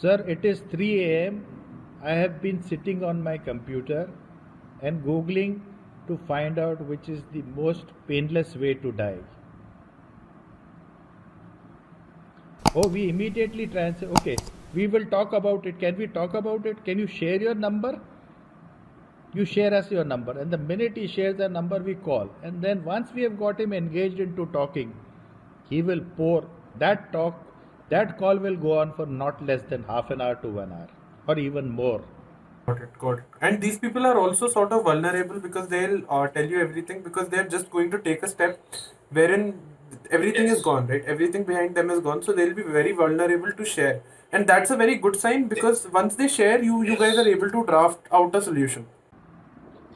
Sir, it is 3 a.m. I have been sitting on my computer and Googling to find out which is the most painless way to die. Oh, we immediately try and say, okay, we will talk about it. Can we talk about it? Can you share your number? You share us your number. And the minute he shares the number, we call. And then once we have got him engaged into talking, he will pour that talk, that call will go on for not less than half an hour to 1 hour or even more. Got it, got it. And these people are also sort of vulnerable because they'll tell you everything because they're just going to take a step wherein everything is gone, right? Everything behind them is gone, so they'll be very vulnerable to share. And that's a very good sign because once they share, you guys are able to draft out a solution.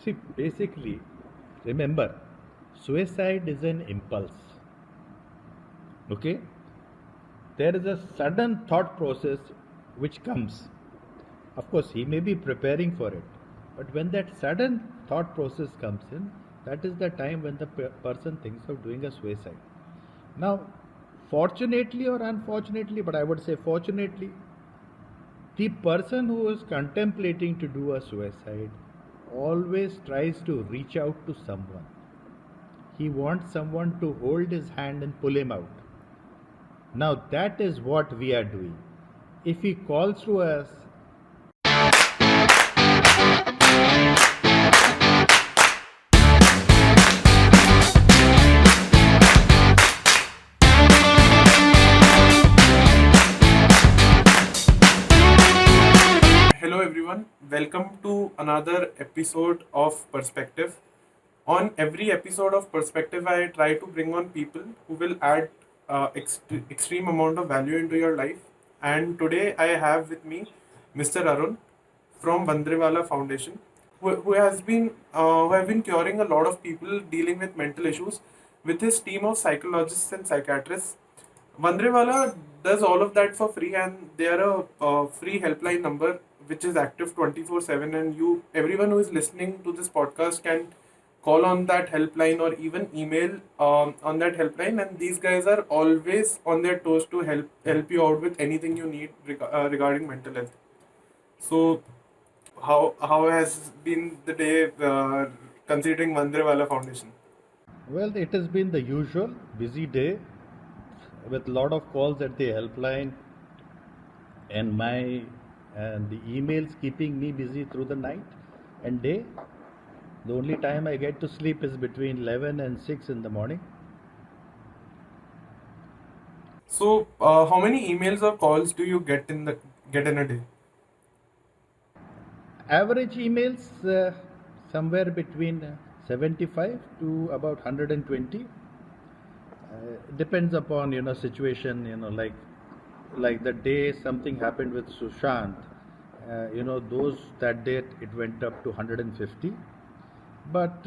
See, basically, remember, suicide is an impulse. Okay? There is a sudden thought process which comes. Of course, he may be preparing for it, but when that sudden thought process comes in, that is the time when the person thinks of doing a suicide. Now, fortunately or unfortunately, but I would say fortunately, the person who is contemplating to do a suicide always tries to reach out to someone. He wants someone to hold his hand and pull him out. Now, that is what we are doing. If he calls to us, Hello, everyone. Welcome to another episode of Perspective. On every episode of Perspective, I try to bring on people who will add extreme amount of value into your life. And today, I have with me Mr. Arun from Vandrewala Foundation, who have been curing a lot of people dealing with mental issues with his team of psychologists and psychiatrists. Vandrewala does all of that for free, and they are a free helpline number which is active 24/7. And everyone who is listening to this podcast, can call on that helpline or even email on that helpline. And these guys are always on their toes to help you out with anything you need regarding mental health. So, how has been the day considering Vandrewala Foundation? well, it has been the usual busy day with a lot of calls at the helpline and the emails keeping me busy through the night and day. The only time I get to sleep is between 11 and 6 in the morning. So, how many emails or calls do you get in a day? Average emails somewhere between 75 to about 120. Depends upon situation. Like the day something happened with Sushant. Those that date it went up to 150. But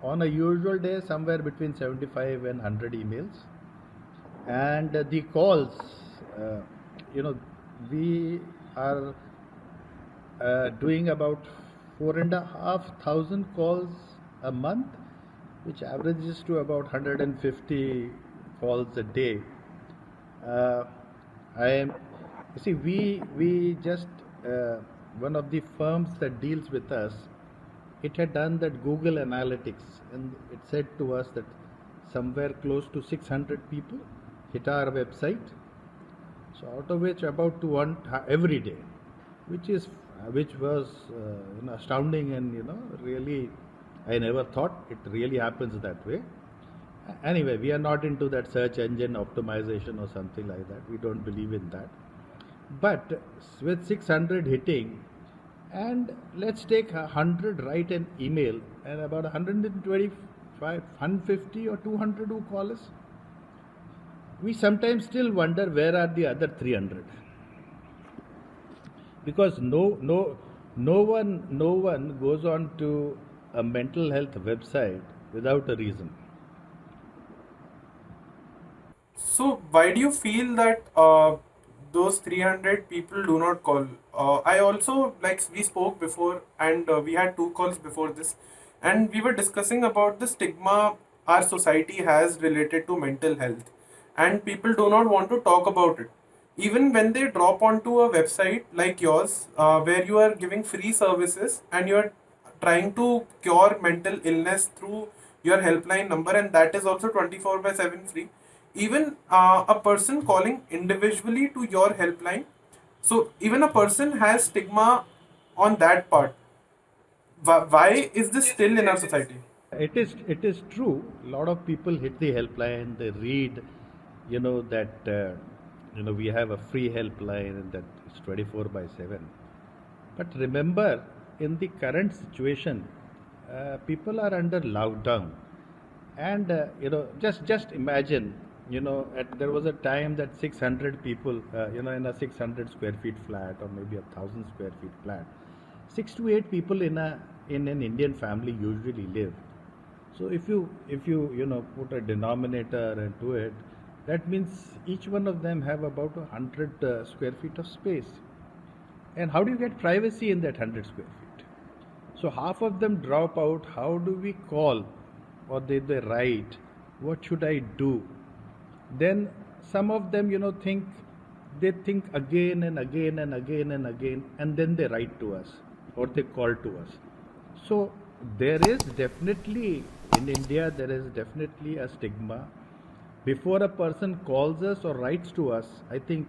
on a usual day, somewhere between 75 and 100 emails. And the calls, uh, you know, we are doing about 4,500 calls a month, which averages to about 150 calls a day. Uh, I am, you see, we just one of the firms that deals with us, it had done that Google Analytics, and it said to us that somewhere close to 600 people hit our website. So out of which about to one every day, which was astounding, and really I never thought it really happens that way. Anyway, we are not into that search engine optimization or something like that. We don't believe in that. But with 600 hitting, and let's take 100 write an email, and about 125, 150 or 200 who call us, we sometimes still wonder where are the other 300, because no one goes on to a mental health website without a reason. So, why do you feel that those 300 people do not call? I also, like, we spoke before, and we had two calls before this, and we were discussing about the stigma our society has related to mental health, and people do not want to talk about it. even when they drop onto a website like yours, where you are giving free services and you are trying to cure mental illness through your helpline number, and that is also 24 by 7 free. Even a person calling individually to your helpline, so even a person has stigma on that part. Why is this still in our society? It is true. A lot of people hit the helpline. They read, that we have a free helpline and that it's 24/7. But remember, in the current situation, people are under lockdown, and just imagine, there was a time that 600 people, in a 600 square feet flat or maybe 1,000 square feet flat, 6 to 8 people in an Indian family usually live. So if you put a denominator into it, that means each one of them have about 100 square feet of space. And how do you get privacy in that 100 square feet? So half of them drop out. How do we call? Or they write, what should I do? Then some of them, they think again and again and again and again, and then they write to us or they call to us. So there is definitely, in India, there is definitely a stigma. Before a person calls us or writes to us, I think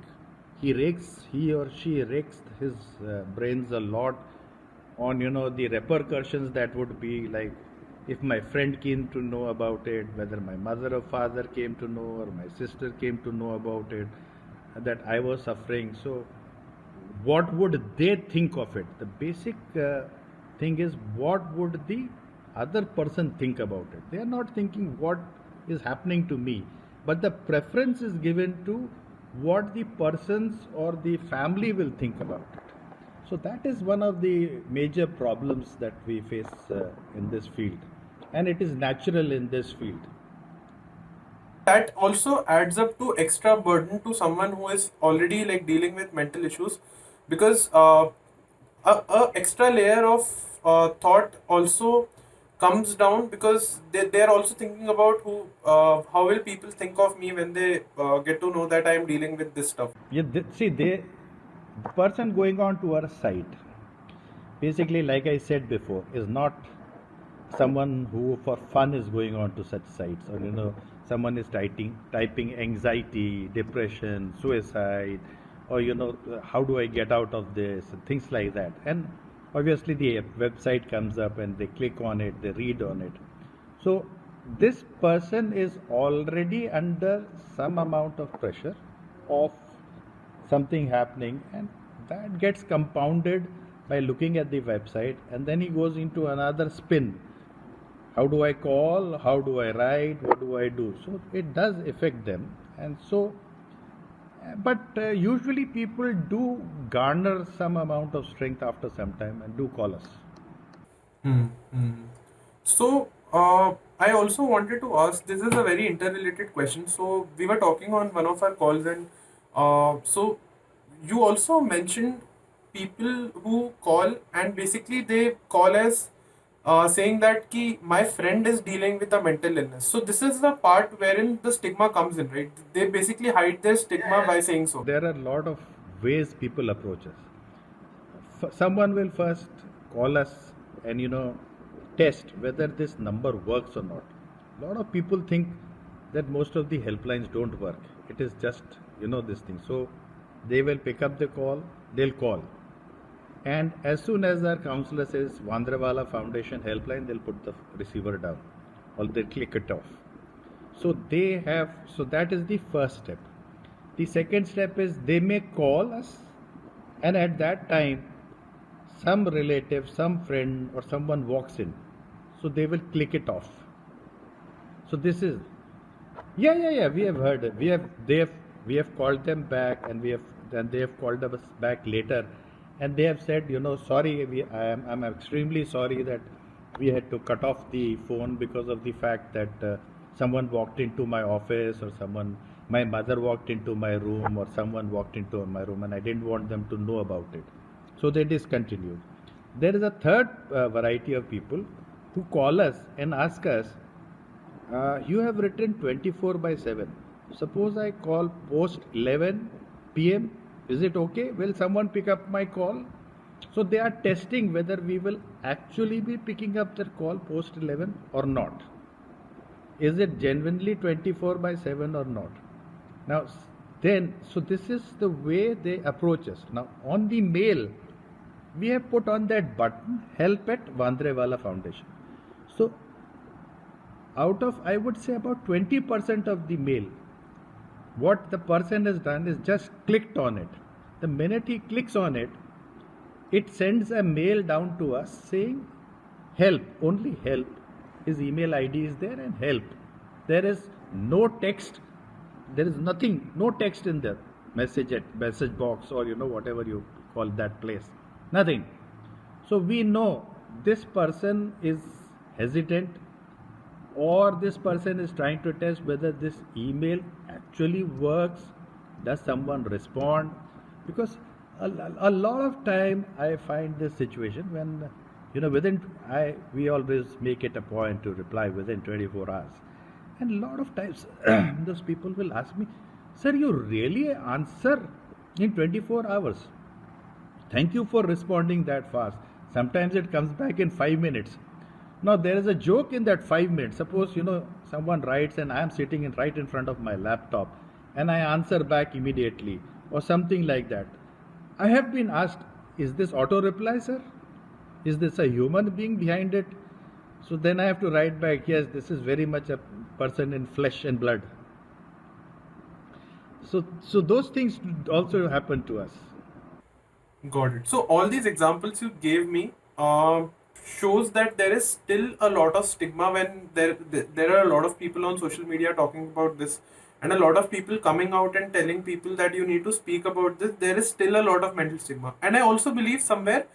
he or she rakes his brains a lot on, the repercussions that would be like if my friend came to know about it, whether my mother or father came to know or my sister came to know about it, that I was suffering. So what would they think of it? The basic thing is, what would the other person think about it? They are not thinking what is happening to me, but the preference is given to what the persons or the family will think about it. So that is one of the major problems that we face in this field, and it is natural in this field. That also adds up to extra burden to someone who is already like dealing with mental issues, because a extra layer of thought also comes down, because they're also thinking about how will people think of me when they get to know that I am dealing with this stuff. Yeah, see, the person going on to our site, basically, like I said before, is not someone who for fun is going on to such sites, or someone is typing anxiety, depression, suicide, or how do I get out of this, and things like that. And obviously the website comes up and they click on it, they read on it. So this person is already under some amount of pressure of something happening, and that gets compounded by looking at the website, and then he goes into another spin. How do I call? How do I write? What do I do? So it does affect them. And so, but usually people do garner some amount of strength after some time and do call us. Hmm. Hmm. So, I also wanted to ask, this is a very interrelated question. So, we were talking on one of our calls, and so you also mentioned people who call, and basically they call as saying that ki, my friend is dealing with a mental illness. So, this is the part wherein the stigma comes in, right? They basically hide their stigma by saying so. There are a lot of ways people approach us. Someone will first call us and test whether this number works or not. A lot of people think that most of the helplines don't work. It is just this thing. So they will pick up the call, they'll call, and as soon as our counselor says Vandrawala Foundation helpline, they'll put the receiver down or they'll click it off. So that is the first step. The second step is they may call us, and at that time some relative, some friend, or someone walks in. So they will click it off. So this is, yeah. We have heard it. We have called them back, and they have called us back later, and they have said, sorry, I'm extremely sorry that we had to cut off the phone because of the fact that someone walked into my office, or my mother walked into my room, or someone walked into my room, and I didn't want them to know about it. So they discontinued. There is a third variety of people who call us and ask us, you have written 24/7. Suppose I call post 11 PM. Is it okay? Will someone pick up my call? So they are testing whether we will actually be picking up their call post 11 or not. Is it genuinely 24 by 7 or not? Now, then, so this is the way they approach us. Now, on the mail, we have put on that button, help at Vandrewala Foundation. So, out of, I would say, about 20% of the mail, what the person has done is just clicked on it. The minute he clicks on it, it sends a mail down to us saying help, only help. His email ID is there and help. There is no text, there is nothing, no text in the message box, or whatever you call that place. Nothing. So we know this person is hesitant, or this person is trying to test whether this email actually works. Does someone respond? Because a lot of time I find this situation when we always make it a point to reply within 24 hours, and a lot of times those people will ask me, sir, you really answer in 24 hours? Thank you for responding that fast. Sometimes it comes back in 5 minutes. Now there is a joke in that 5 minutes. Suppose someone writes and I am sitting right in front of my laptop and I answer back immediately or something like that. I have been asked, is this auto reply, sir? Is this a human being behind it? So then I have to write back, yes, this is very much a person in flesh and blood. So those things also happen to us. Got it. So all these examples you gave me shows that there is still a lot of stigma when there are a lot of people on social media talking about this, and a lot of people coming out and telling people that you need to speak about this. There is still a lot of mental stigma, and I also believe somewhere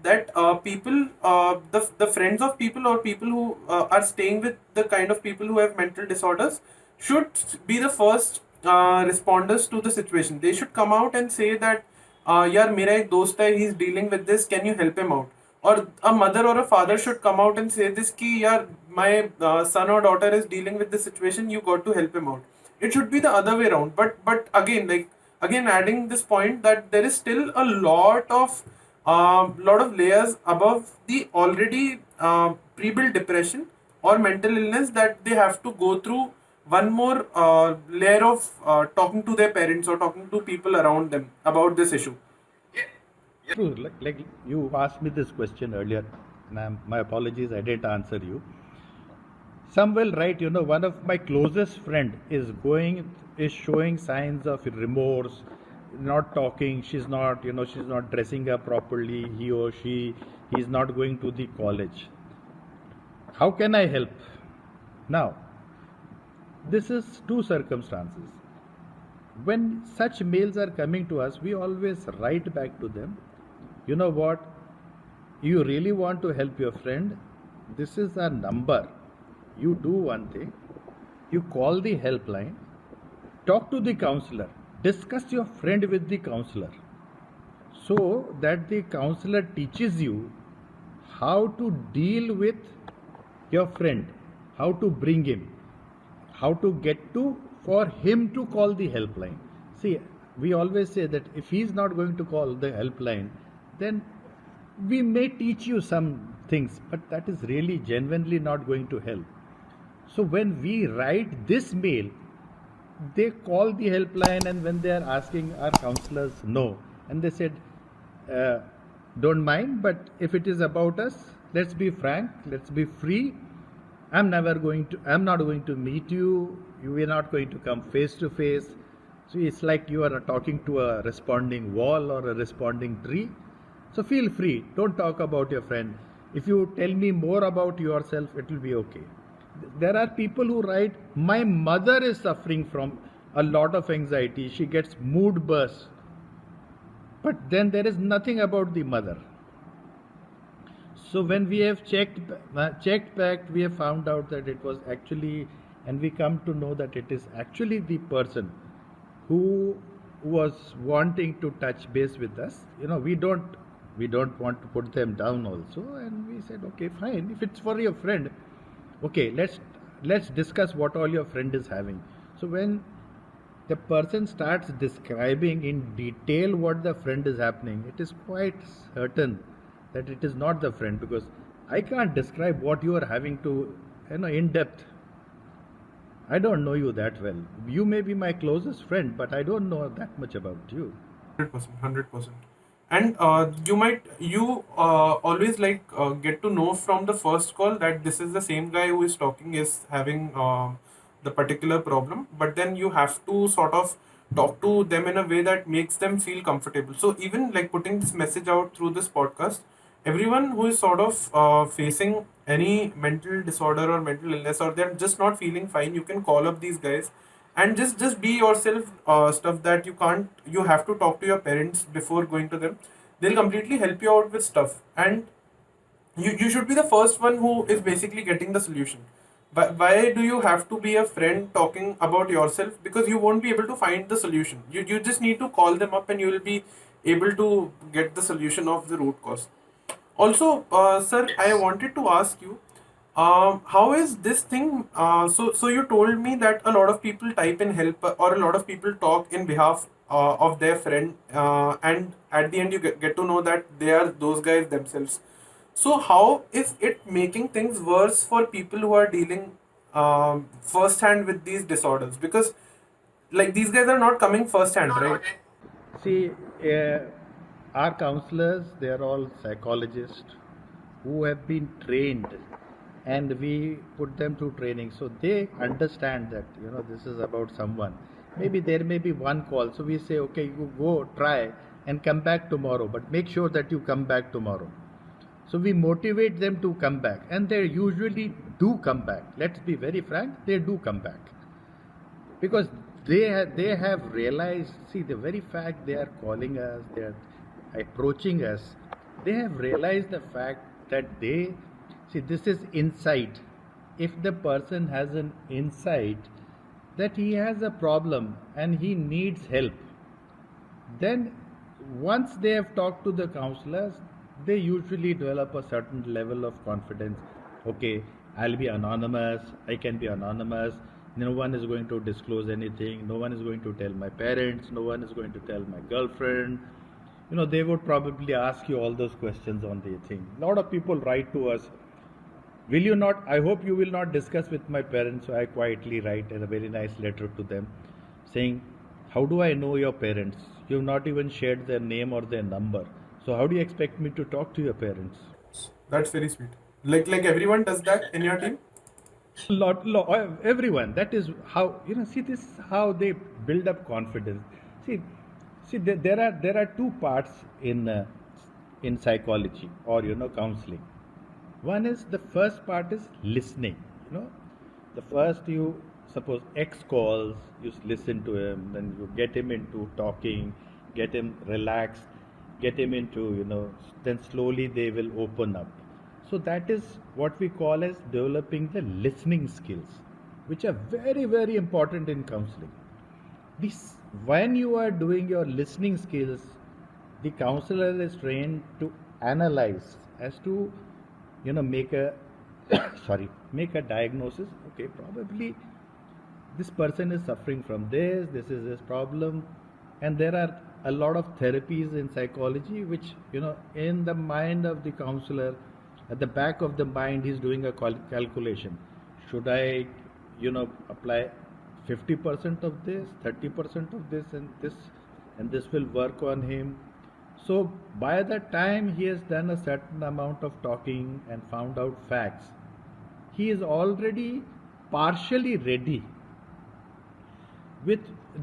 that people, the friends of people or people who are staying with the kind of people who have mental disorders should be the first responders to the situation. They should come out and say that, यार मेरा एक दोस्त है, he is dealing with this, can you help him out? Or a mother or a father should come out and say this कि यार my son or daughter is dealing with this situation, you got to help him out. It should be the other way around. But again adding this point that there is still a lot of layers above the already pre-built depression or mental illness that they have to go through one more layer of talking to their parents or talking to people around them about this issue. True. Like you asked me this question earlier, and my apologies, I didn't answer you. Some will write, one of my closest friend is showing signs of remorse, not talking. She's not dressing up properly. He or she is not going to the college. How can I help? Now, this is two circumstances. When such mails are coming to us, we always write back to them, you know what, you really want to help your friend, this is a number. You do one thing, you call the helpline, talk to the counselor, discuss your friend with the counselor, so that the counselor teaches you how to deal with your friend, how to bring him, how to get for him to call the helpline. See, we always say that if he's not going to call the helpline, then we may teach you some things, but that is really genuinely not going to help. So when we write this mail, they call the helpline, and when they are asking our counselors, no. And they said, don't mind, but if it is about us, let's be frank, let's be free. I'm not going to meet you. We are not going to come face to face. So it's like you are talking to a responding wall or a responding tree. So feel free. Don't talk about your friend. If you tell me more about yourself, it will be okay. There are people who write, my mother is suffering from a lot of anxiety. She gets mood bursts. But then there is nothing about the mother. So when we have checked back, we have found out that it was actually, and we come to know that it is actually the person who was wanting to touch base with us. We don't want to put them down also, and we said, okay, fine. If it's for your friend, okay, let's discuss what all your friend is having. So when the person starts describing in detail what the friend is happening, it is quite certain that it is not the friend, because I can't describe what you are having to, in depth. I don't know you that well. You may be my closest friend, but I don't know that much about you. 100%, 100%. And you always like get to know from the first call that this is the same guy who is talking is having the particular problem, but then you have to sort of talk to them in a way that makes them feel comfortable. So even like putting this message out through this podcast, everyone who is sort of facing any mental disorder or mental illness, or they're just not feeling fine, you can call up these guys and just be yourself. Stuff that you have to talk to your parents before going to them. They'll completely help you out with stuff, and you should be the first one who is basically getting the solution. Why do you have to be a friend talking about yourself? Because you won't be able to find the solution. You just need to call them up and you will be able to get the solution of the root cause. Also, sir, I wanted to ask you, how is this thing? So you told me that a lot of people type in help, or a lot of people talk in behalf of their friend, and at the end you get to know that they are those guys themselves. So how is it making things worse for people who are dealing firsthand with these disorders? Because like these guys are not coming firsthand, right? See, uh, our counselors, they are all psychologists who have been trained, and we put them through training. So they understand that, this is about someone. Maybe there may be one call. So we say, okay, you go try and come back tomorrow, but make sure that you come back tomorrow. So we motivate them to come back, and they usually do come back. Let's be very frank, they do come back, because they have realized. See, the very fact they are calling us, they are approaching us, they have realized the fact that they see, this is insight. If the person has an insight that he has a problem and he needs help, then once they have talked to the counselors, they usually develop a certain level of confidence. Okay, I'll be anonymous, I can be anonymous, no one is going to disclose anything, no one is going to tell my parents, no one is going to tell my girlfriend. They would probably ask you all those questions on the thing. A lot of people write to us, will you not, I hope you will not discuss with my parents. So I quietly write a very nice letter to them saying, how do I know your parents? You've not even shared their name or their number. So how do you expect me to talk to your parents? That's very sweet. Like everyone does that in your team. Everyone. That is how, see, this is how they build up confidence. See, there are two parts in psychology, or counseling. One is, the first part is listening. The first, you suppose X calls, you listen to him, then you get him into talking, get him relaxed, get him into, then slowly they will open up. So that is what we call as developing the listening skills, which are very, very important in counseling. This, when you are doing your listening skills, the counselor is trained to analyze, as to make a sorry, make a diagnosis. Okay, probably this person is suffering from this is his problem. And there are a lot of therapies in psychology which, in the mind of the counselor, at the back of the mind, he's doing a calculation. Should I apply 50% of this, 30% of this, and this will work on him. So by the time he has done a certain amount of talking and found out facts, he is already partially ready with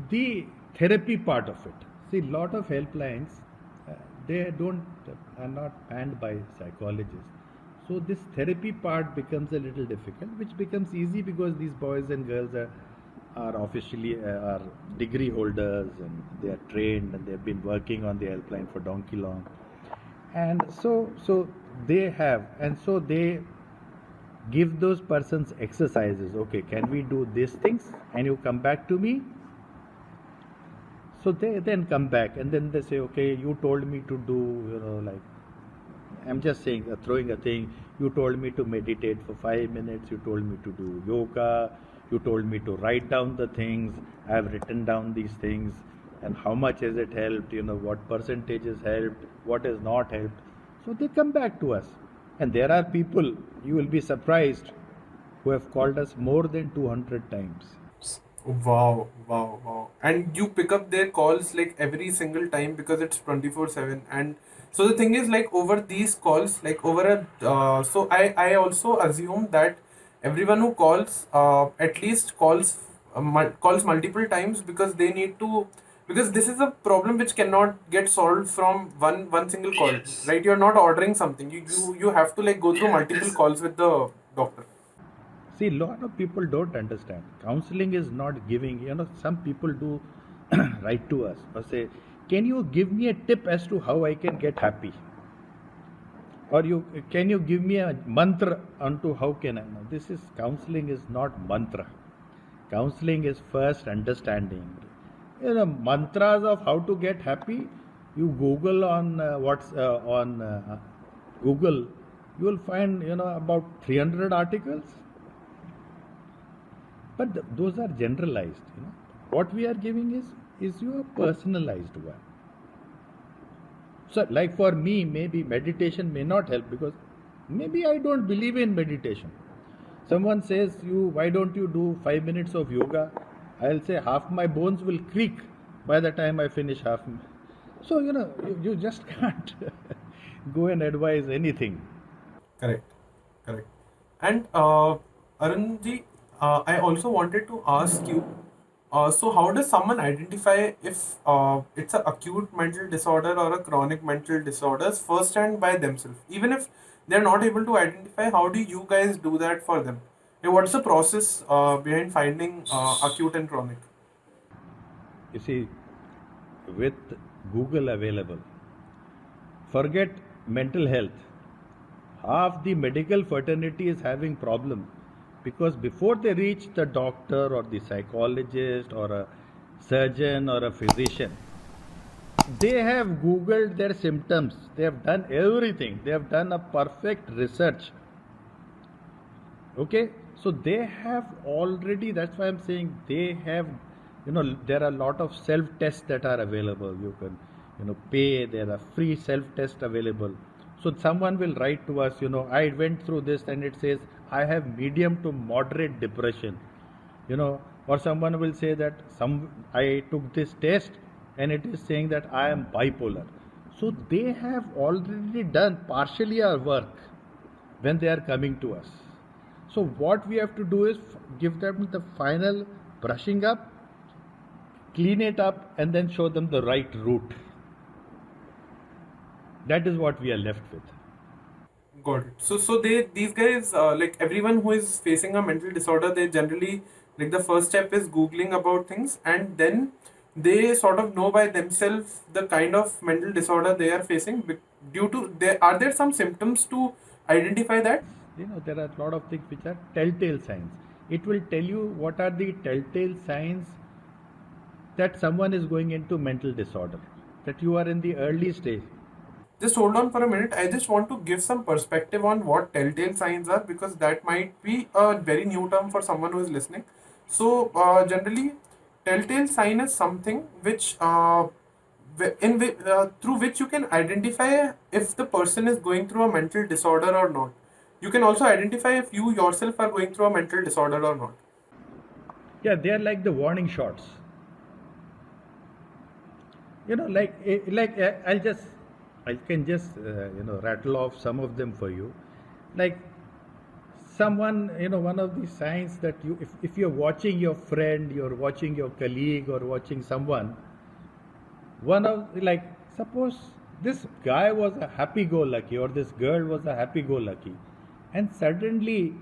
the therapy part of it. See, lot of helplines, they don't are not banned by psychologists. So this therapy part becomes a little difficult, which becomes easy because these boys and girls are officially are degree holders, and they are trained, and they have been working on the helpline for donkey long. And so they have, and so they give those persons exercises. Okay, can we do these things, and you come back to me. So they then come back, and then they say, okay, you told me to do, like, I'm just saying, throwing a thing. You told me to meditate for 5 minutes. You told me to do yoga. You told me to write down the things. I have written down these things, and how much has it helped? What percentage has helped, what has not helped. So they come back to us, and there are people, you will be surprised, who have called us more than 200 times. Wow, wow, wow. And you pick up their calls like every single time because it's 24/7. And so the thing is, like, over these calls, like over so I also assume that everyone who calls, at least calls multiple times because they need to, because this is a problem which cannot get solved from one single call, right? You're not ordering something. You have to like go through multiple calls with the doctor. See, a lot of people don't understand. Counseling is not giving, some people do write to us or say, can you give me a tip as to how I can get happy? Or can you give me a mantra onto how can I? No, this is counseling is not mantra. Counseling is first understanding. Mantras of how to get happy. You Google on what's on Google, you will find about 300 articles. But those are generalized. What we are giving is your personalized one. So, like for me, maybe meditation may not help because maybe I don't believe in meditation. Someone says, why don't you do 5 minutes of yoga? I'll say half my bones will creak by the time I finish half. So, you just can't go and advise anything. Correct, correct. And Arunji, I also wanted to ask you, so how does someone identify if it's an acute mental disorder or a chronic mental disorders first and by themselves? Even if they're not able to identify, how do you guys do that for them? What's the process behind finding acute and chronic? You see, with Google available, forget mental health. Half the medical fraternity is having problem because before they reach the doctor or the psychologist or a surgeon or a physician, they have googled their symptoms, they have done everything, they have done a perfect research. Okay, so they have already, that's why I'm saying they have, there are a lot of self tests that are available. You can pay, there are free self tests available. So someone will write to us, I went through this and it says I have medium to moderate depression, or someone will say that I took this test and it is saying that I am bipolar. So they have already done partially our work when they are coming to us. So what we have to do is give them the final brushing up, clean it up, and then show them the right route. That is what we are left with. Got it. So these guys, like everyone who is facing a mental disorder, they generally, like, the first step is googling about things, and then they sort of know by themselves the kind of mental disorder they are facing. Due to there, are there some symptoms to identify that? There are a lot of things which are telltale signs. It will tell you what are the telltale signs that someone is going into mental disorder, that you are in the early stage. Just hold on for a minute. I just want to give some perspective on what telltale signs are because that might be a very new term for someone who is listening. So, generally, telltale sign is something which, through which you can identify if the person is going through a mental disorder or not. You can also identify if you yourself are going through a mental disorder or not. Yeah, they are like the warning shots. I can just rattle off some of them for you. Like someone, one of the signs that if you're watching your friend, you're watching your colleague or watching someone, suppose this guy was a happy-go-lucky or this girl was a happy-go-lucky, and suddenly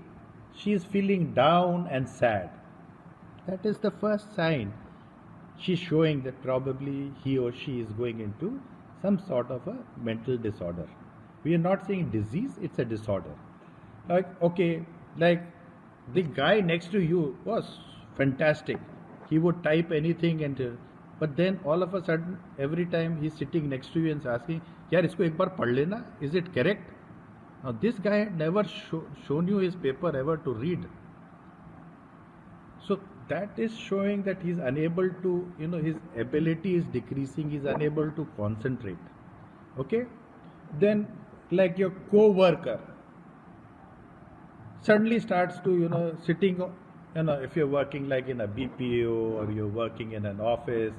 she is feeling down and sad. That is the first sign. She's showing that probably he or she is going into some sort of a mental disorder. We are not saying disease, it's a disorder. Like, okay, like the guy next to you was fantastic. He would type anything but then all of a sudden, every time he's sitting next to you and asking, yaar, isko ek bar pad lena, is it correct? Now, this guy had never shown you his paper ever to read. that is showing that he's unable to, his ability is decreasing, he's unable to concentrate. Okay, then like your co-worker suddenly starts to, sitting, if you're working like in a BPO or you're working in an office,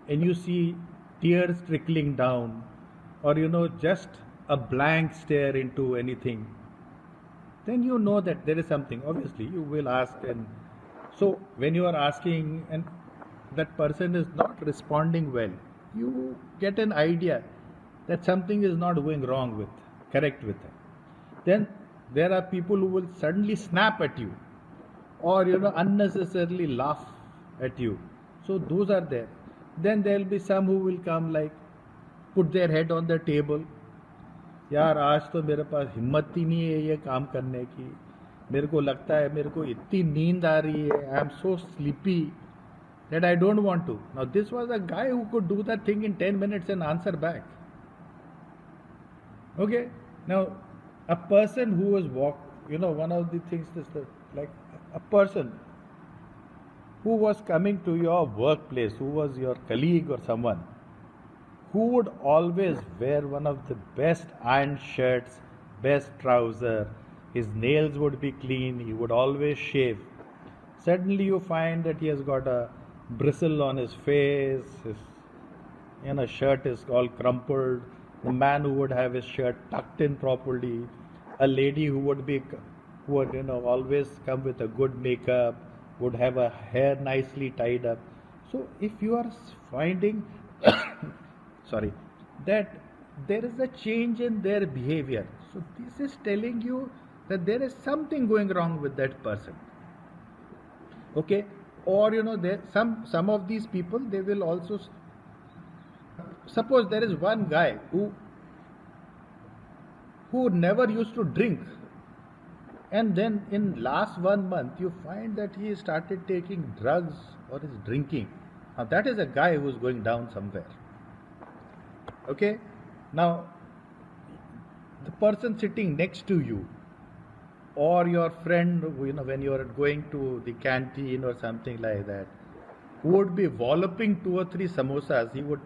and you see tears trickling down, or just a blank stare into anything, then you know that there is something. Obviously you will ask, and so when you are asking and that person is not responding well, you get an idea that something is not going wrong with, correct with it. Then there are people who will suddenly snap at you, or unnecessarily laugh at you. So those are there. Then there will be some who will come, like put their head on the table. यार आज तो मेरे पास हिम्मत ही नहीं है ये काम करने की, मेरे को लगता है मेरे को इतनी नींद आ रही है, I am so sleepy that I don't want to. Now this was a guy who could do that thing in 10 minutes and answer back. Okay, now a person who was one of the things is that, like a person who was coming to your workplace, who was your colleague or someone, who would always wear one of the best iron shirts, best trouser, his nails would be clean, he would always shave. Suddenly you find that he has got a bristle on his face, his shirt is all crumpled. The man who would have his shirt tucked in properly, a lady who would always come with a good makeup, would have a hair nicely tied up. So if you are finding sorry, that there is a change in their behavior, so this is telling you that there is something going wrong with that person. Okay, or there some of these people, they will also, suppose there is one guy who never used to drink, and then in last 1 month you find that he started taking drugs or is drinking. Now that is a guy who is going down somewhere. Okay, now the person sitting next to you, or your friend, when you are going to the canteen or something like that, who would be walloping 2 or 3 samosas, he would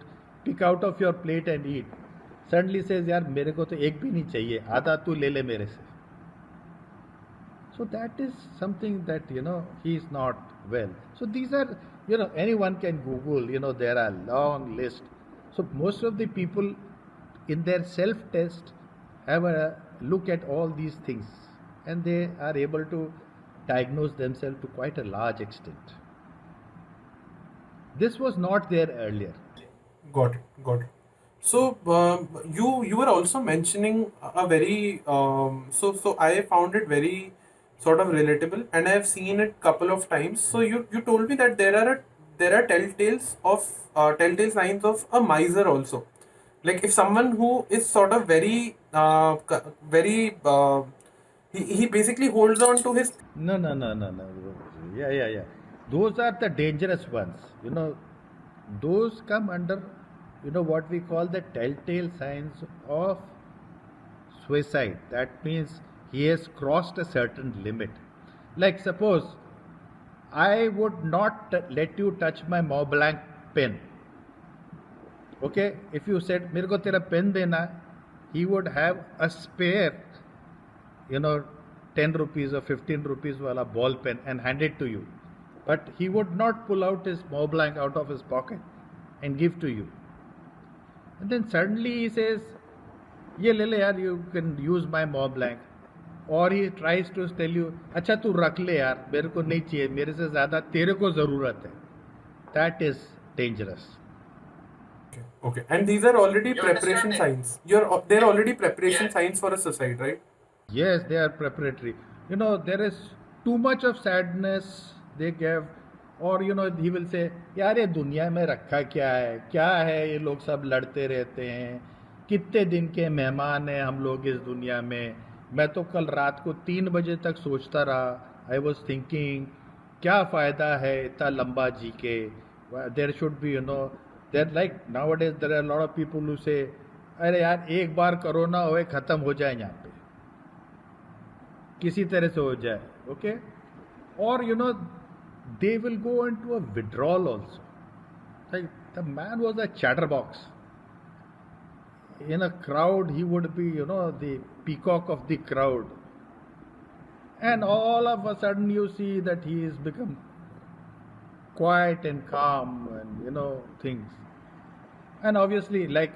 pick out of your plate and eat, suddenly says, yaar mere ko to ek bhi nahi chahiye, आधा तू ले ले मेरे से. So that is something that he is not well. So these are, anyone can Google, there are long list. So most of the people in their self test have a look at all these things, and they are able to diagnose themselves to quite a large extent. This was not there earlier. Got it. So you were also mentioning a very so I found it very sort of relatable, and I have seen it couple of times. So you told me that there are telltale signs of a miser also. Like if someone who is sort of very he basically holds on to his. No. Yeah. Those are the dangerous ones. Those come under, what we call the telltale signs of suicide. That means he has crossed a certain limit. Like suppose I would not let you touch my Mont Blanc pen. Okay, if you said मेरे को तेरा pen देना, he would have a spare 10 rupees or 15 rupees wala ball pen and hand it to you, but he would not pull out his Mont Blanc out of his pocket and give to you. And then suddenly he says, ये ले ले यार, you can use my Mont Blanc. Or he tries to tell you, अच्छा तू रख ले यार, मेरे को नहीं चाहिए, मेरे से ज़्यादा तेरे को ज़रूरत है. That is dangerous. Okay. And these are already preparation signs. They're already preparation signs for a suicide, right? Yes, they are preparatory. There is too much of sadness they give, or he will say, यार ये दुनिया में रखा क्या है ये लोग सब लड़ते रहते हैं, कितने दिन के मेहमान हैं हम लोग इस दुनिया में. मैं तो कल रात को 3 बजे तक सोचता रहा, आई वॉज थिंकिंग क्या फ़ायदा है इतना लंबा जी के. There should be there like nowadays there are lot of people who say, अरे यार एक बार कोरोना होए ख़त्म हो जाए यहाँ पे, किसी तरह से हो जाए. ओके, और they will go into a withdrawal also. Like the man was a chatterbox. In a crowd, he would be, the peacock of the crowd. And all of a sudden, you see that he has become quiet and calm and, things. And obviously, like,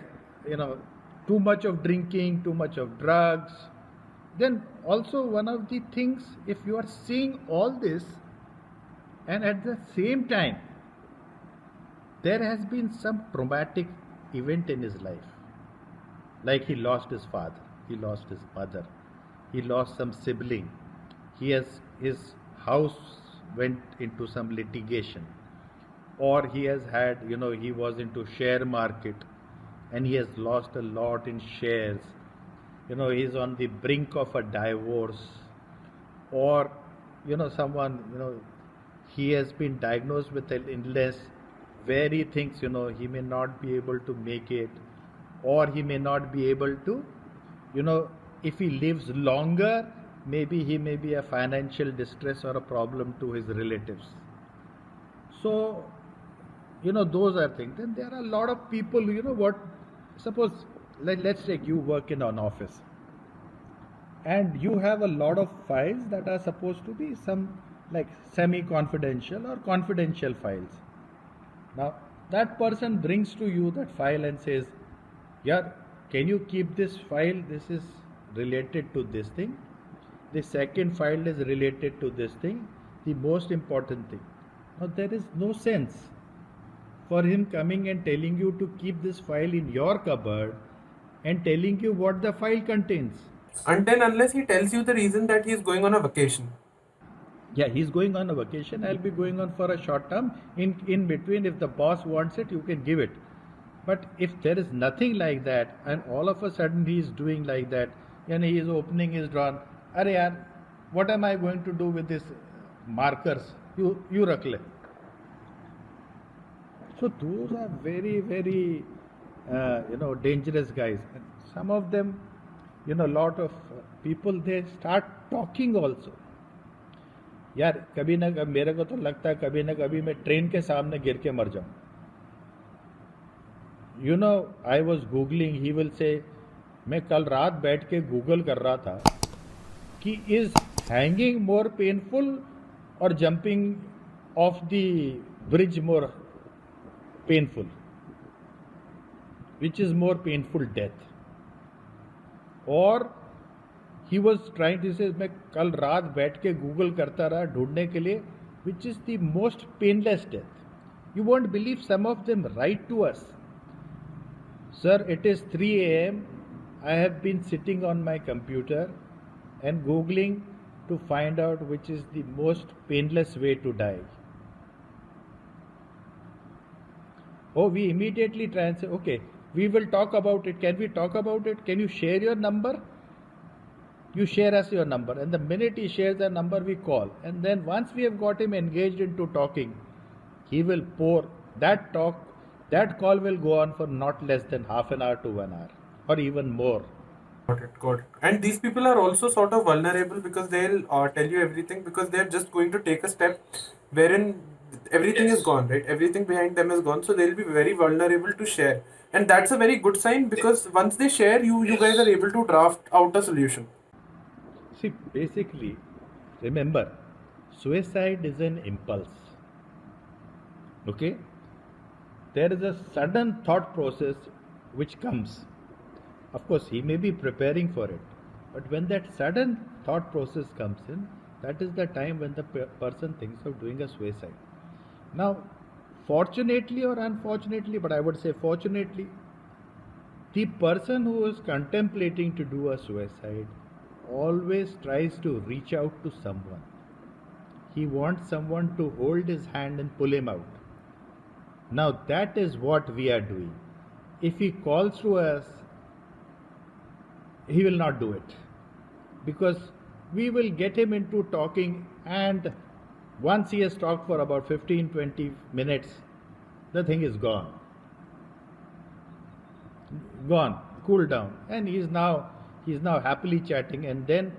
you know, too much of drinking, too much of drugs. Then also, one of the things, if you are seeing all this, and at the same time, there has been some traumatic event in his life. Like he lost his father, he lost his mother, he lost some sibling, his house went into some litigation, or he has had, he was into share market and he has lost a lot in shares. He's on the brink of a divorce, or someone, he has been diagnosed with an illness where he thinks, he may not be able to make it, or he may not be able to, if he lives longer, maybe he may be a financial distress or a problem to his relatives. So, those are things. Then there are a lot of people, suppose, let's take, you work in an office and you have a lot of files that are supposed to be some like semi-confidential or confidential files. Now, that person brings to you that file and says, yeah, can you keep this file? This is related to this thing. The second file is related to this thing. The most important thing. Now, there is no sense for him coming and telling you to keep this file in your cupboard and telling you what the file contains. Until unless he tells you the reason that he is going on a vacation. Yeah, he's going on a vacation. I'll be going on for a short term. In between, if the boss wants it, you can give it. But if there is nothing like that, and all of a sudden he is doing like that, and he is opening his drawer, "Arey yaar, what am I going to do with these markers? You rakh le." So those are very, very, dangerous guys. And some of them, a lot of people, they start talking also. यार कभी ना कभी मेरे को तो लगता है कभी ना कभी मैं ट्रेन के सामने गिर के मर जाऊं. I was googling, he will say, मैं कल रात बैठ के गूगल कर रहा था कि इज हैंगिंग मोर पेनफुल और jumping of the bridge more painful, which is more painful death. और ही वॉज ट्राइंग टू से, मैं कल रात बैठ के गूगल करता रहा ढूंढने के लिए which is the most painless death. You won't believe some of them write to us, sir, it is 3 a.m. I have been sitting on my computer and googling to find out which is the most painless way to die. Oh, we immediately try and say, okay, we will talk about it. Can we talk about it? Can you share your number? You share us your number, and the minute he shares the number, we call. And then once we have got him engaged into talking, he will pour that talk. That call will go on for not less than half an hour to 1 hour, or even more. Got it. And these people are also sort of vulnerable because they'll tell you everything because they're just going to take a step wherein everything is gone, right? Everything behind them is gone, so they'll be very vulnerable to share. And that's a very good sign because once they share, you guys are able to draft out a solution. See, basically, remember, suicide is an impulse. Okay? There is a sudden thought process which comes. Of course, he may be preparing for it, but when that sudden thought process comes in, that is the time when the person thinks of doing a suicide. Now, fortunately or unfortunately, but I would say fortunately, the person who is contemplating to do a suicide always tries to reach out to someone. He wants someone to hold his hand and pull him out. Now that is what we are doing. If he calls to us, he will not do it, because we will get him into talking, and once he has talked for about 15-20 minutes, the thing is gone, cool down, and he's now happily chatting. And then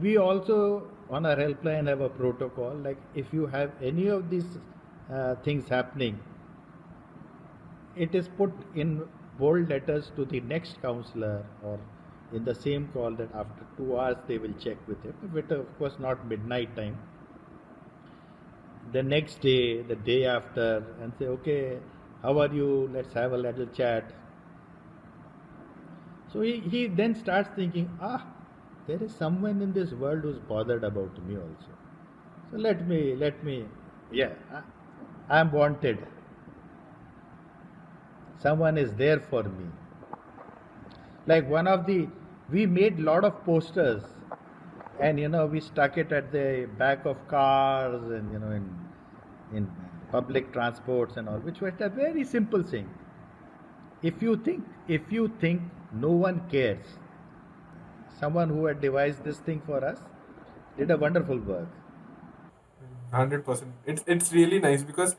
we also on our helpline have a protocol, like if you have any of these things happening, it is put in bold letters to the next counselor, or in the same call, that after 2 hours they will check with him, but of course not midnight time, the next day, the day after, and say, okay, how are you, let's have a little chat. So he then starts thinking, there is someone in this world who's bothered about me also. So let me, yeah, I'm wanted. Someone is there for me. Like we made lot of posters, and we stuck it at the back of cars, and in public transports and all, which was a very simple thing. If you think no one cares, someone who had devised this thing for us did a wonderful work. 100%. It's really nice because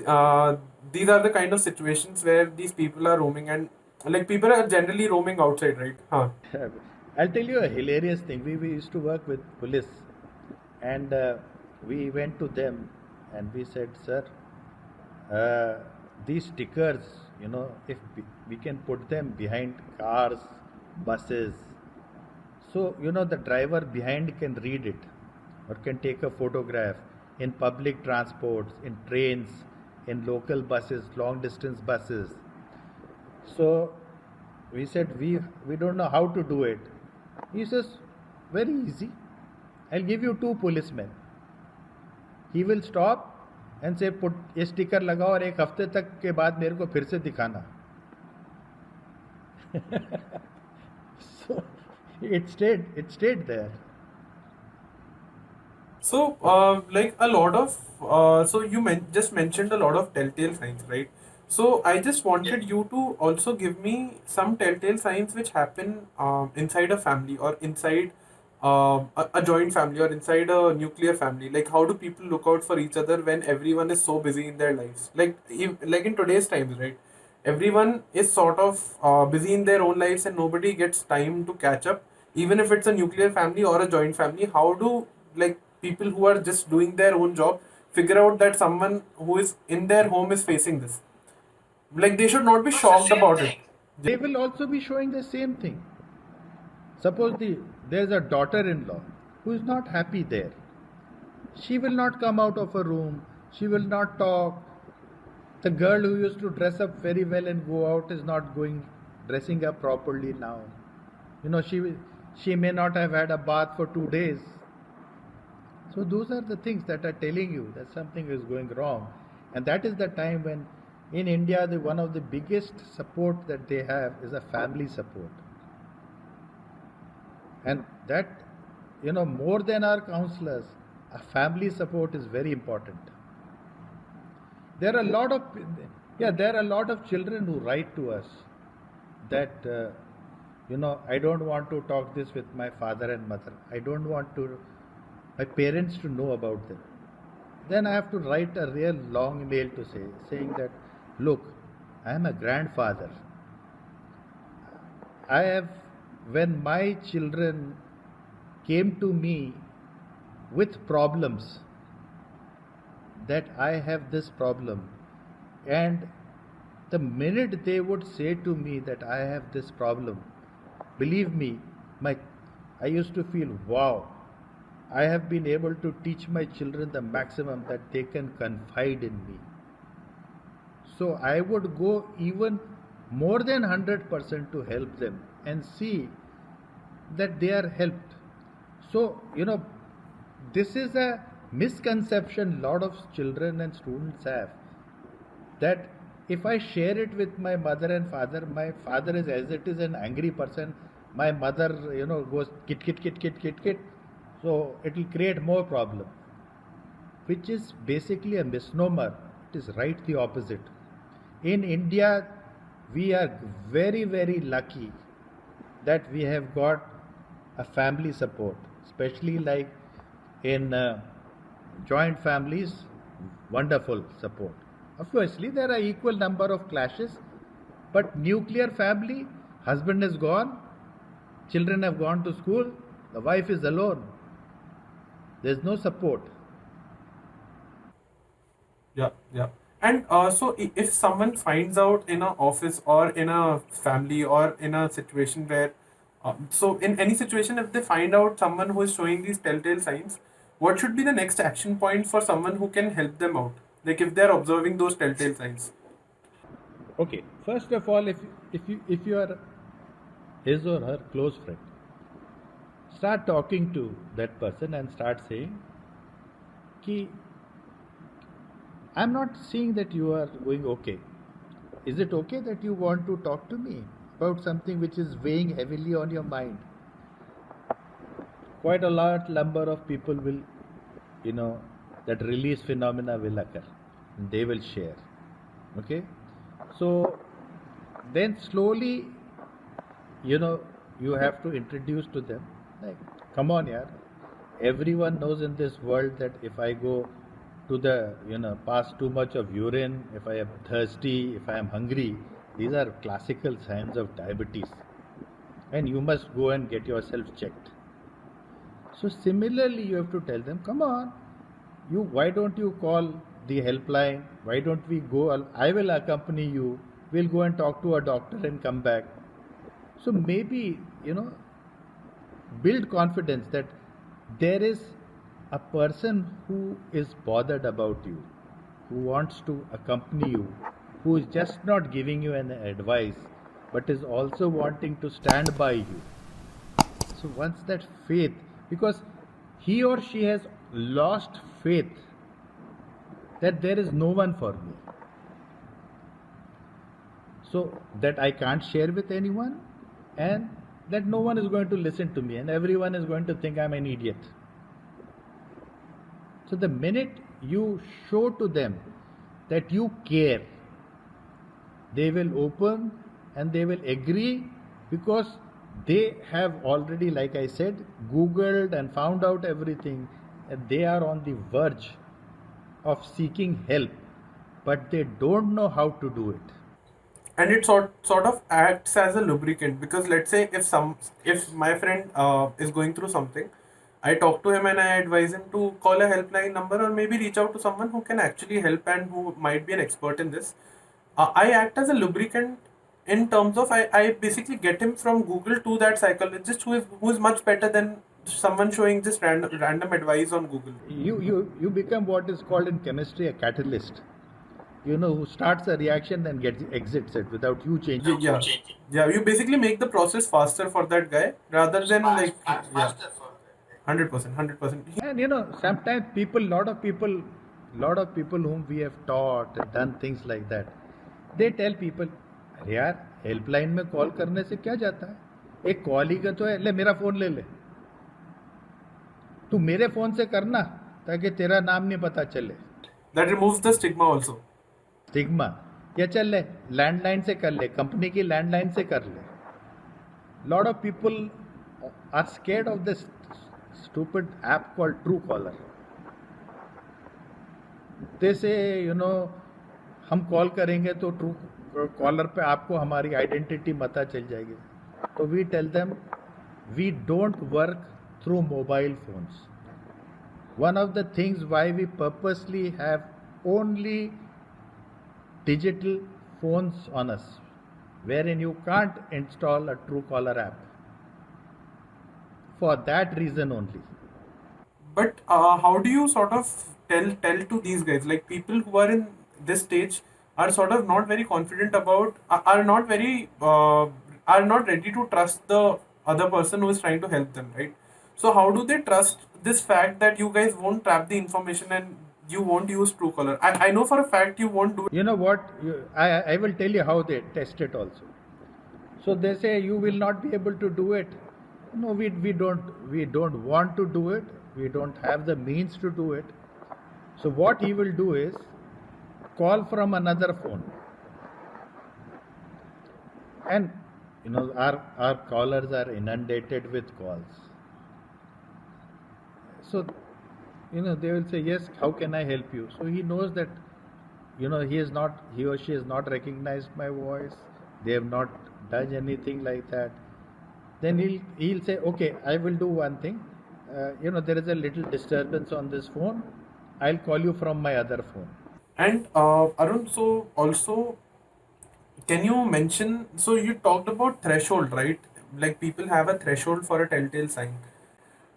uh, these are the kind of situations where these people are roaming, and like people are generally roaming outside, right? Huh. I'll tell you a hilarious thing. We used to work with police, and we went to them and we said, sir, uh, these stickers, if we can put them behind cars, buses, so the driver behind can read it or can take a photograph, in public transports, in trains, in local buses, long distance buses. So we said, we don't know how to do it. He says, very easy. I'll give you 2 policemen. He will stop and say, put ये sticker लगाओ और 1 हफ्ते तक के बाद मेरे को फिर से दिखाना. So it stayed there. So, like a lot of, so you just mentioned a lot of telltale signs, right? So, I just wanted you to also give me some telltale signs which happen inside a family, or inside a joint family, or inside a nuclear family. Like, how do people look out for each other when everyone is so busy in their lives? Like in today's times, right? Everyone is sort of busy in their own lives, and nobody gets time to catch up. Even if it's a nuclear family or a joint family, how do, like, people who are just doing their own job figure out that someone who is in their home is facing this? Like, they should not be shocked about it. They will also be showing the same thing. Suppose there's a daughter-in-law who is not happy there. She will not come out of her room. She will not talk. The girl who used to dress up very well and go out is not dressing up properly now. She may not have had a bath for 2 days. So those are the things that are telling you that something is going wrong. And that is the time when in India, one of the biggest support that they have is a family support. And that, more than our counselors, a family support is very important. There are a lot of children who write to us that, I don't want to talk this with my father and mother. I don't want my parents to know about them. Then I have to write a real long mail to saying that, look, I am a grandfather. When my children came to me with problems, that I have this problem, and the minute they would say to me that I have this problem, believe me, I used to feel, wow, I have been able to teach my children the maximum that they can confide in me. So I would go even more than 100% to help them and see that they are helped. So, this is a misconception lot of children and students have, that if I share it with my mother and father, my father is, as it is, an angry person. My mother, goes kit, kit, kit, kit, kit, kit. So it will create more problem, which is basically a misnomer. It is right the opposite. In India, we are very, very lucky that we have got a family support, especially like in joint families, wonderful support. Obviously, there are equal number of clashes, but nuclear family, husband is gone, children have gone to school, the wife is alone. There's no support. Yeah, yeah. And so if someone finds out in an office or in a family or in a situation where, so in any situation, if they find out someone who is showing these telltale signs, what should be the next action point for someone who can help them out? Like if they're observing those telltale signs. Okay, first of all, if you are his or her close friend, start talking to that person and start saying, "Ki, I'm not seeing that you are going okay. Is it okay that you want to talk to me about something which is weighing heavily on your mind?" Quite a large number of people will, you know, that release phenomena will occur. They will share. Okay? So then slowly, you know, you have to introduce to them, like, come on, yaar. Everyone knows in this world that if I go to the, pass too much of urine, if I am thirsty, if I am hungry, these are classical signs of diabetes. And you must go and get yourself checked. So similarly, you have to tell them, come on, why don't you call the helpline? Why don't we go? I will accompany you. We'll go and talk to a doctor and come back. So maybe, build confidence that there is a person who is bothered about you, who wants to accompany you, who is just not giving you an advice, but is also wanting to stand by you. So once that faith, because he or she has lost faith that there is no one for me, so that I can't share with anyone, and that no one is going to listen to me, and everyone is going to think I'm an idiot. So the minute you show to them that you care, they will open and they will agree, because they have already, like I said, googled and found out everything, and they are on the verge of seeking help, but they don't know how to do it. And it sort of acts as a lubricant, because let's say if my friend is going through something, I talk to him and I advise him to call a helpline number or maybe reach out to someone who can actually help and who might be an expert in this. I act as a lubricant in terms of I basically get him from Google to that psychologist who is much better than someone showing just random advice on Google. You become what is called in chemistry a catalyst, who starts a reaction and gets exits it without you changing. Yeah, yeah. You basically make the process faster for that guy rather than like yeah, 100%, 100%. And sometimes lot of people whom we have taught and done things like that, they tell people, अरे यार helpline में call करने से क्या जाता है, एक call ही का तो है, ले मेरा फ़ोन ले ले, तू मेरे फ़ोन से करना ताकि तेरा नाम नहीं पता चले, That removes the stigma also. Stigma, या चल ले लैंडलाइन से कर ले, कंपनी की लैंडलाइन से कर ले. Lot of people are scared of this stupid app called Truecaller. They say, हम कॉल करेंगे तो ट्रू कॉलर पे आपको हमारी आइडेंटिटी पता चल जाएगी. तो we tell them, we don't work through mobile phones. One of the things why we purposely have only digital phones on us, wherein you can't install a Truecaller app, for that reason only. But how do you sort of tell to these guys, like people who are in this stage are sort of not very confident about, are not very are not ready to trust the other person who is trying to help them, right? So how do they trust this fact that you guys won't trap the information and you won't use Truecaller? I know for a fact you won't do it. You know what? I will tell you how they test it also. So they say you will not be able to do it. No, we don't want to do it. We don't have the means to do it. So what he will do is call from another phone. And our callers are inundated with calls. So they will say, yes, how can I help you? So he knows that he or she has not recognized my voice, they have not done anything like that. Then he'll say, okay, I will do one thing. there is a little disturbance on this phone. I'll call you from my other phone. And Arun, so also, can you mention? So you talked about threshold, right? Like people have a threshold for a telltale sign.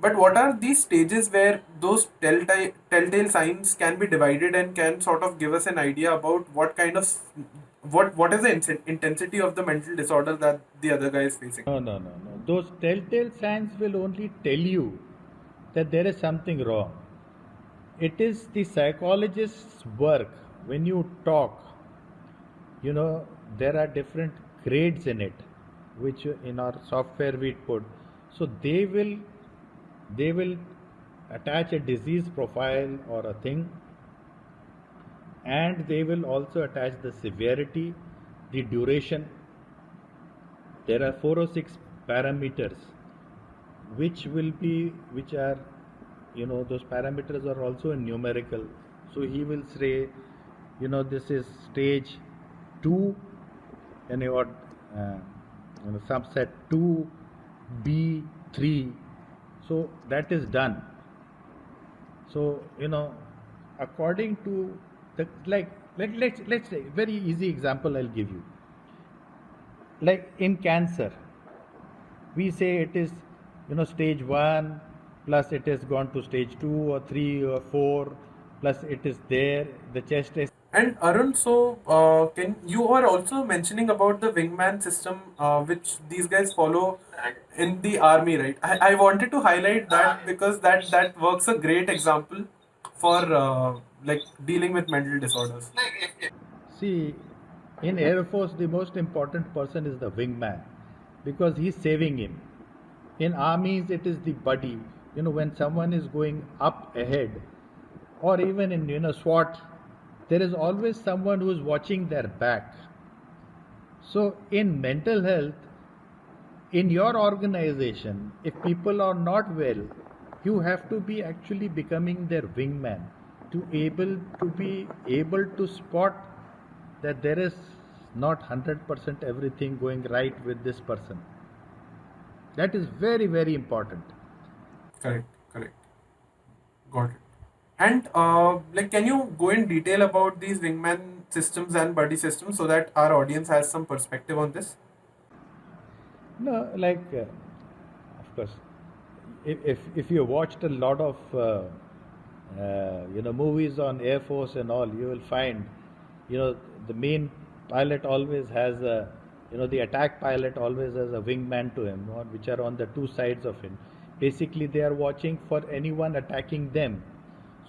But what are these stages where those telltale signs can be divided and can sort of give us an idea about what kind of what is the intensity of the mental disorder that the other guy is facing? No, no, no, no. Those telltale signs will only tell you that there is something wrong. It is the psychologist's work. When you talk, there are different grades in it, which in our software we put. So they will attach a disease profile or a thing, and they will also attach the severity, the duration. There are 4 or 6 parameters which are, those parameters are also in numerical. So he will say, this is stage 2, and you got subset 2b3. So that is done. So according to the, let's say, very easy example I'll give you. Like in cancer, we say it is stage 1, plus it has gone to stage 2 or 3 or 4, plus it is there, the chest is. And Arun, so can you are also mentioning about the wingman system, which these guys follow in the army, right? I wanted to highlight that because that works a great example for like dealing with mental disorders. See, in Air Force, the most important person is the wingman because he's saving him. In armies, it is the buddy. When someone is going up ahead, or even in SWAT, there is always someone who is watching their back. So in mental health, in your organization, if people are not well, you have to be actually becoming their wingman to be able to spot that there is not 100% everything going right with this person. That is very, very important. Correct, correct. Got it. And like, can you go in detail about these wingman systems and buddy systems so that our audience has some perspective on this? No, like, of course, if you watched a lot of movies on Air Force and all, you will find the main pilot always has the attack pilot always has a wingman to him, which are on the two sides of him. Basically, they are watching for anyone attacking them.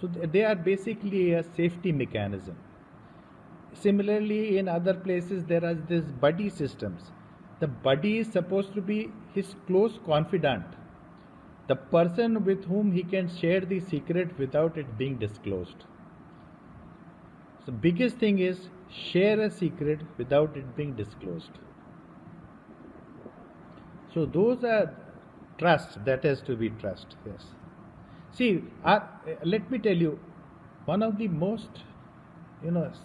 So they are basically a safety mechanism. Similarly, in other places, there are these buddy systems. The buddy is supposed to be his close confidant, the person with whom he can share the secret without it being disclosed. So, biggest thing is share a secret without it being disclosed. So, those are trust. That has to be trust. Yes. See, let me tell you, one of the most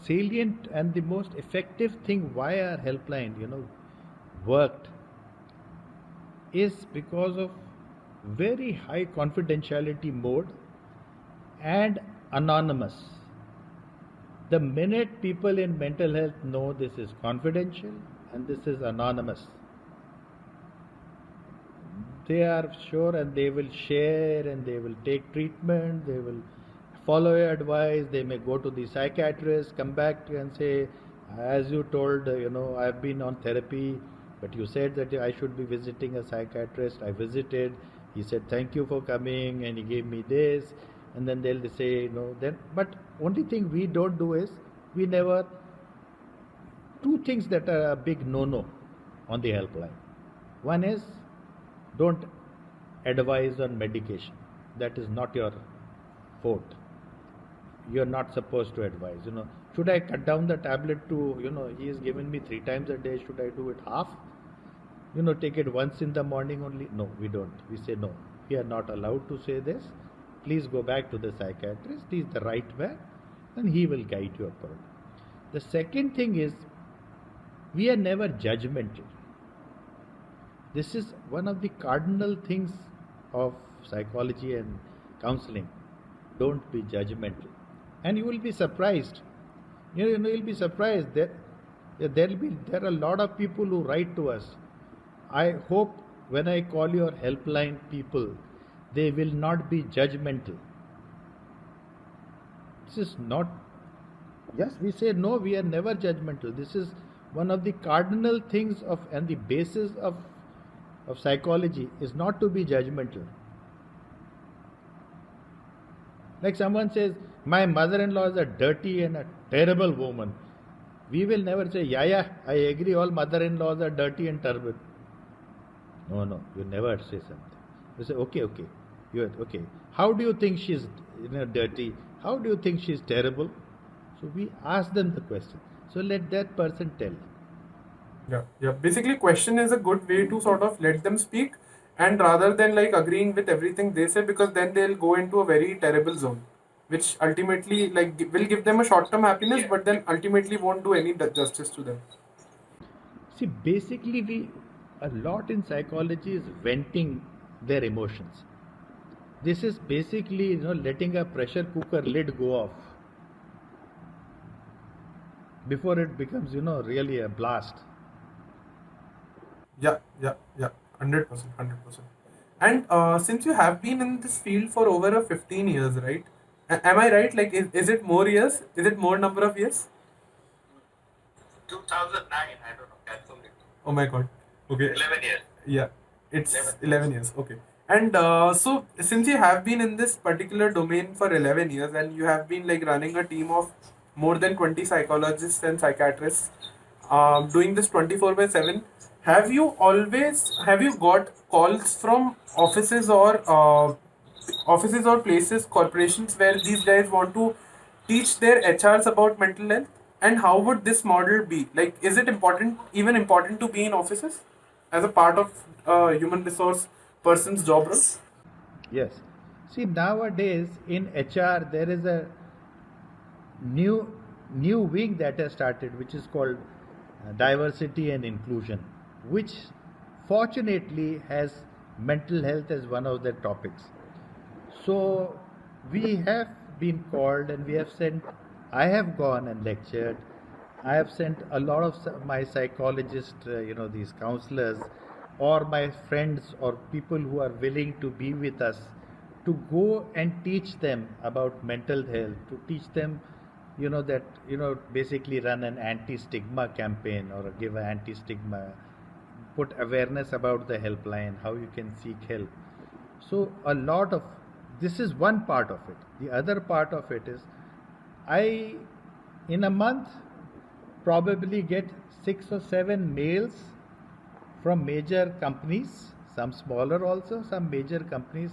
salient and the most effective thing why our helpline worked is because of very high confidentiality mode and anonymous. The minute people in mental health know this is confidential and this is anonymous, they are sure and they will share and they will take treatment, they will follow your advice, they may go to the psychiatrist, come back and say, as you told, I've been on therapy, but you said that I should be visiting a psychiatrist. I visited, he said thank you for coming and he gave me this, and then they'll say, then, but only thing we don't do is, we never, two things that are a big no-no on the helpline. One is, don't advise on medication. That is not your forte. You're not supposed to advise. Should I cut down the tablet to, he has given me 3 times a day, should I do it half? Take it once in the morning only? No, we don't. We say no. We are not allowed to say this. Please go back to the psychiatrist. He is the right man and he will guide you accordingly. The second thing is, we are never judgmental. This is one of the cardinal things of psychology and counseling. Don't be judgmental, and you will be surprised. You'll be surprised that there are a lot of people who write to us. I hope when I call your helpline people, they will not be judgmental. This is not. Yes, we say no. We are never judgmental. This is one of the cardinal things of and the basis of psychology is not to be judgmental. Like someone says, my mother-in-law is a dirty and a terrible woman. We will never say, yeah, I agree, all mother-in-laws are dirty and terrible. No, you never say something. You say, okay, okay. How do you think she's dirty? How do you think she's terrible? So we ask them the question. So let that person tell. Yeah. Basically, question is a good way to sort of let them speak, and rather than like agreeing with everything they say, because then they'll go into a very terrible zone, which ultimately like will give them a short-term happiness, but then ultimately won't do any justice to them. See, basically, a lot in psychology is venting their emotions. This is basically letting a pressure cooker lid go off before it becomes really a blast. Yeah, 100%, 100%. And since you have been in this field for over a 15 years, right? Am I right? Like, is it more years? Is it more number of years? 2009, I don't know, calculate. Oh my God. Okay. 11 years. Yeah, it's 11 11 years. Okay. And so, since you have been in this particular domain for 11 years and you have been like running a team of more than 20 psychologists and psychiatrists, doing this 24 by 7, have you got calls from offices or places, corporations where these guys want to teach their HRs about mental health? And how would this model be? Like, is it even important to be in offices as a part of human resource person's job role? Yes. See, nowadays in HR there is a new wing that has started, which is called diversity and inclusion, which fortunately has mental health as one of the topics. So we have been called and we have sent. I have gone and lectured. I have sent a lot of my psychologists, these counselors, or my friends or people who are willing to be with us to go and teach them about mental health, to teach them, basically run an anti-stigma campaign or give an anti-stigma, put awareness about the helpline, how you can seek help. So a lot of this is one part of it. The other part of it is I, in a month, probably get 6 or 7 mails from major companies, some smaller also, some major companies.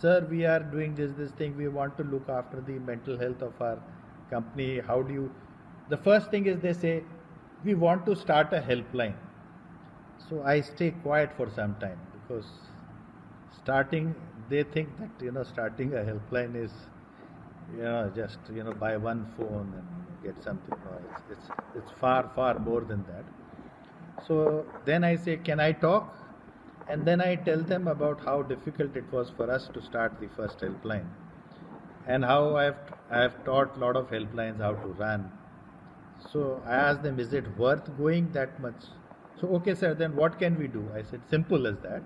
Sir, we are doing this thing. We want to look after the mental health of our company. How do you? The first thing is they say, we want to start a helpline. So I stay quiet for some time because they think that starting a helpline is just buy one phone and get something. No, it's far more than that. So then I say, can I talk? And then I tell them about how difficult it was for us to start the first helpline, and how I have taught a lot of helplines how to run. So I asked them, is it worth going that much? So okay sir, then what can we do? I said, simple as that.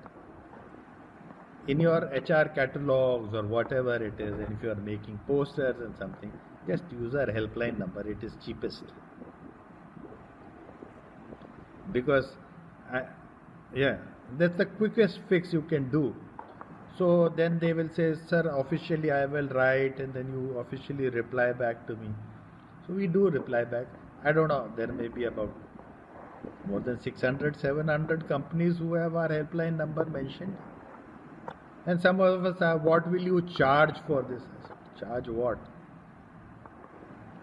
In your HR catalogs or whatever it is, and if you are making posters and something, just use our helpline number. It is cheapest. Because that's the quickest fix you can do. So then they will say, sir, officially I will write, and then you officially reply back to me. So we do reply back. I don't know, there may be about more than 600, 700 companies who have our helpline number mentioned. And some of us are, what will you charge for this? I said, charge what?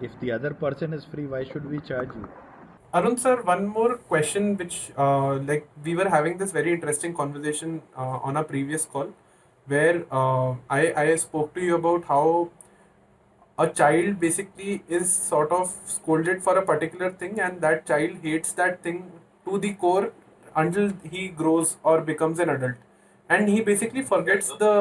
If the other person is free, why should we charge you? Arun sir, one more question, which like we were having this very interesting conversation on a previous call, where I spoke to you about how a child basically is sort of scolded for a particular thing, and that child hates that thing to the core until he grows or becomes an adult. and he basically forgets the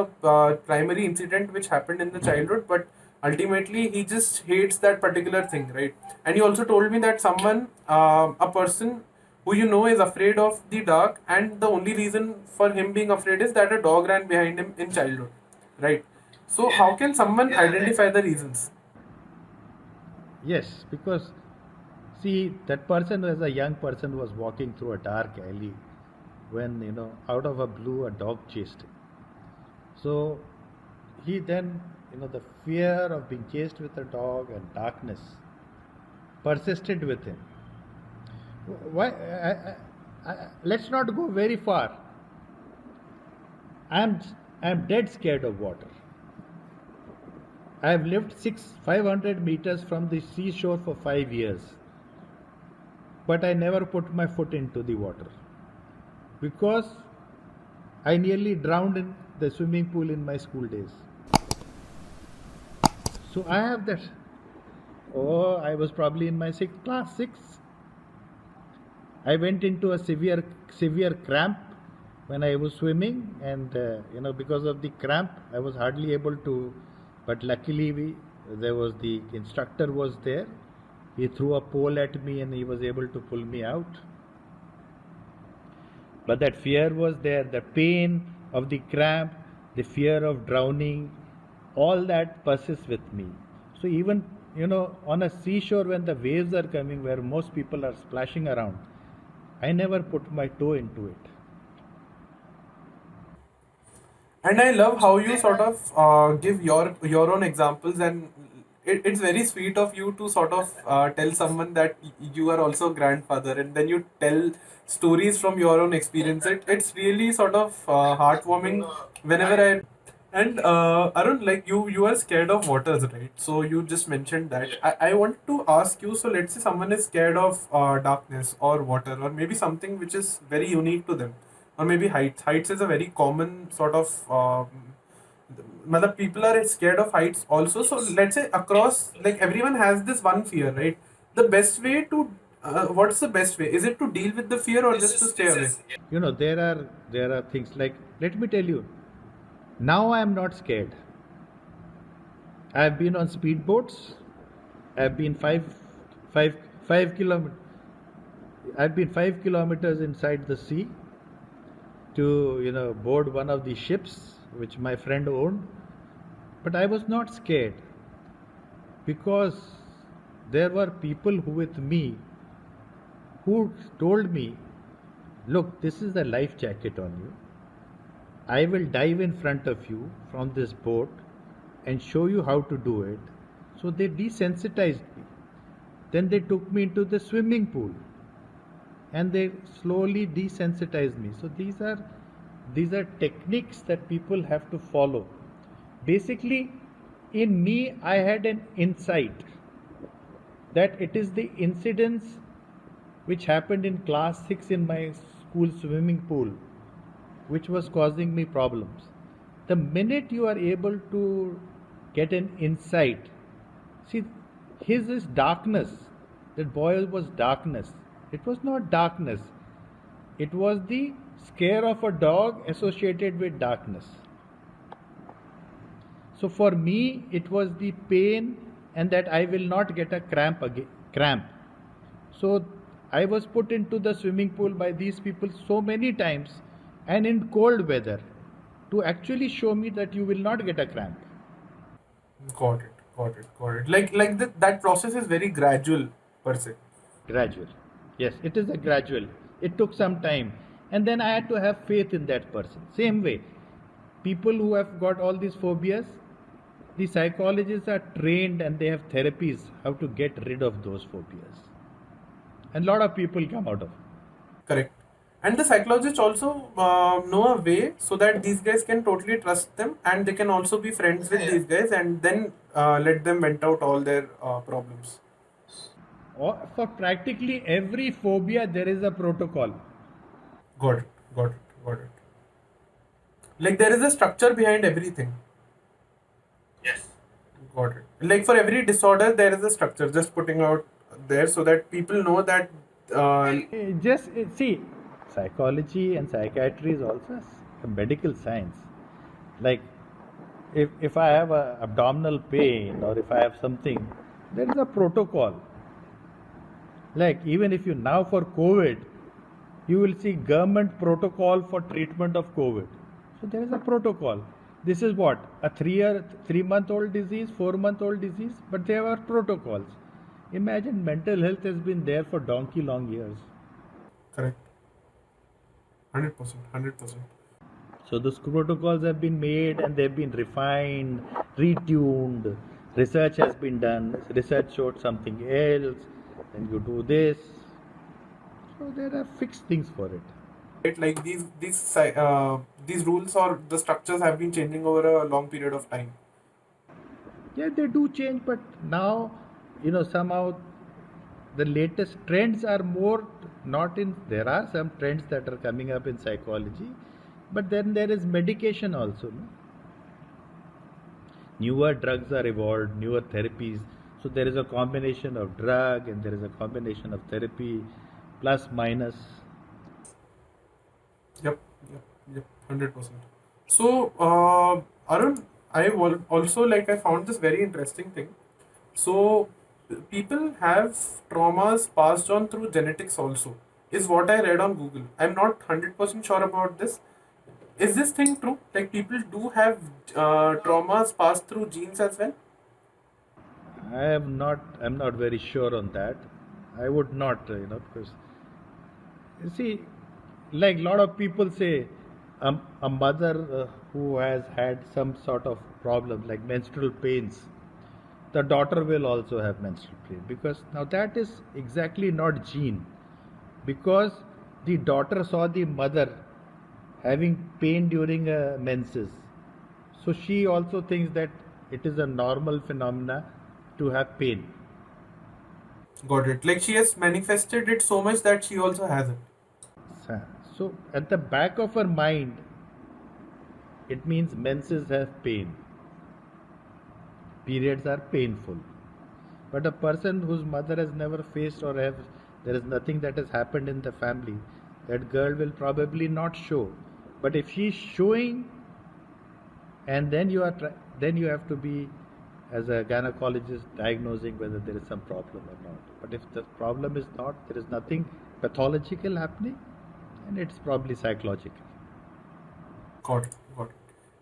primary incident which happened in the childhood, but ultimately he just hates that particular thing, right? And he also told me that someone, a person who you know is afraid of the dark, and the only reason for him being afraid is that a dog ran behind him in childhood, right? So how can someone identify the reasons? Yes, because see, that person as a young person was walking through a dark alley when, out of a blue, a dog chased him. So he then, the fear of being chased with a dog and darkness persisted with him. Why? Let's not go very far. I'm, I'm dead scared of water. I have lived 500 meters from the seashore for 5 years, but I never put my foot into the water because I nearly drowned in the swimming pool in my school days. So I have that. Oh, I was probably in my class 6. I went into a severe cramp when I was swimming, and because of the cramp, I was hardly able to. But luckily, there was the instructor was there. He threw a pole at me, and he was able to pull me out. But that fear was there, the pain of the cramp, the fear of drowning, all that persists with me. So even, on a seashore when the waves are coming where most people are splashing around, I never put my toe into it. And I love how you sort of give your own examples, and it's very sweet of you to sort of tell someone that you are also a grandfather, and then you tell stories from your own experience. It's really sort of heartwarming whenever I. And Arun, like you are scared of waters, right? So you just mentioned that. I want to ask you. So let's say someone is scared of darkness or water, or maybe something which is very unique to them, or maybe heights. Heights is a very common sort of. Matlab, people are scared of heights also. So let's say across, like everyone has this one fear, right? The best way to what's the best way? Is it to deal with the fear or just to stay away? There are things like, let me tell you, now I am not scared. I have been on speedboats. I have been 5 kilometers. I've been 5 kilometers inside the sea to board one of the ships which my friend owned, but I was not scared because there were people who with me who told me, look, this is the life jacket on you. I will dive in front of you from this boat and show you how to do it. So they desensitized me. Then they took me into the swimming pool and they slowly desensitized me. So these are techniques that people have to follow. Basically, in me, I had an insight that it is the incidents which happened in class 6 in my school swimming pool which was causing me problems. The minute you are able to get an insight, see, his is darkness. That boy was darkness. It was not darkness. It was the scare of a dog associated with darkness. So for me, it was the pain and that I will not get a cramp. So I was put into the swimming pool by these people so many times and in cold weather to actually show me that you will not get a cramp. Got it, got it, got it. Like that process is very gradual per se. Gradual. Yes, it is a gradual. It took some time. And then I had to have faith in that person. Same way, people who have got all these phobias, the psychologists are trained and they have therapies how to get rid of those phobias. And a lot of people come out of it. Correct. And the psychologists also know a way so that these guys can totally trust them, and they can also be friends with these guys, and then let them vent out all their problems. For practically every phobia, there is a protocol. Got it, got it, got it. Like there is a structure behind everything. Yes. Got it. Like for every disorder, there is a structure. Just putting out there so that people know that. Just see, psychology and psychiatry is also medical science. Like if I have a abdominal pain or if I have something, there is a protocol. Like even if you now for COVID, you will see government protocol for treatment of COVID. So there is a protocol. This is what a 3-month-old disease, 4-month-old disease, but there are protocols. Imagine mental health has been there for donkey long years. Correct. 100%. 100%. So those protocols have been made and they've been refined, retuned. Research has been done. Research showed something else. Then you do this. So there are fixed things for it. Right? Like these rules or the structures have been changing over a long period of time. Yeah, they do change, but now, somehow the latest trends are more not in. There are some trends that are coming up in psychology, but then there is medication also. No? Newer drugs are evolved, newer therapies. So there is a combination of drug and there is a combination of therapy, plus minus. Yep, yep, yep, 100%. So, Arun, also like I found this very interesting thing. So, people have traumas passed on through genetics also, is what I read on Google. I'm not 100% sure about this. Is this thing true? Like people do have traumas passed through genes as well? I'm not very sure on that. I would not, because you see, like a lot of people say, a mother who has had some sort of problem like menstrual pains, the daughter will also have menstrual pain, because now that is exactly not gene, because the daughter saw the mother having pain during menses, so she also thinks that it is a normal phenomena to have pain. Got it. Like she has manifested it so much that she also has it. So at the back of her mind, it means menses have pain. Periods are painful. But a person whose mother has never faced or there is nothing that has happened in the family, that girl will probably not show. But if she's showing, and then then you have to be, as a gynecologist, diagnosing whether there is some problem or not. But if the problem is not, there is nothing pathological happening, and it's probably psychological. Got it. Got it.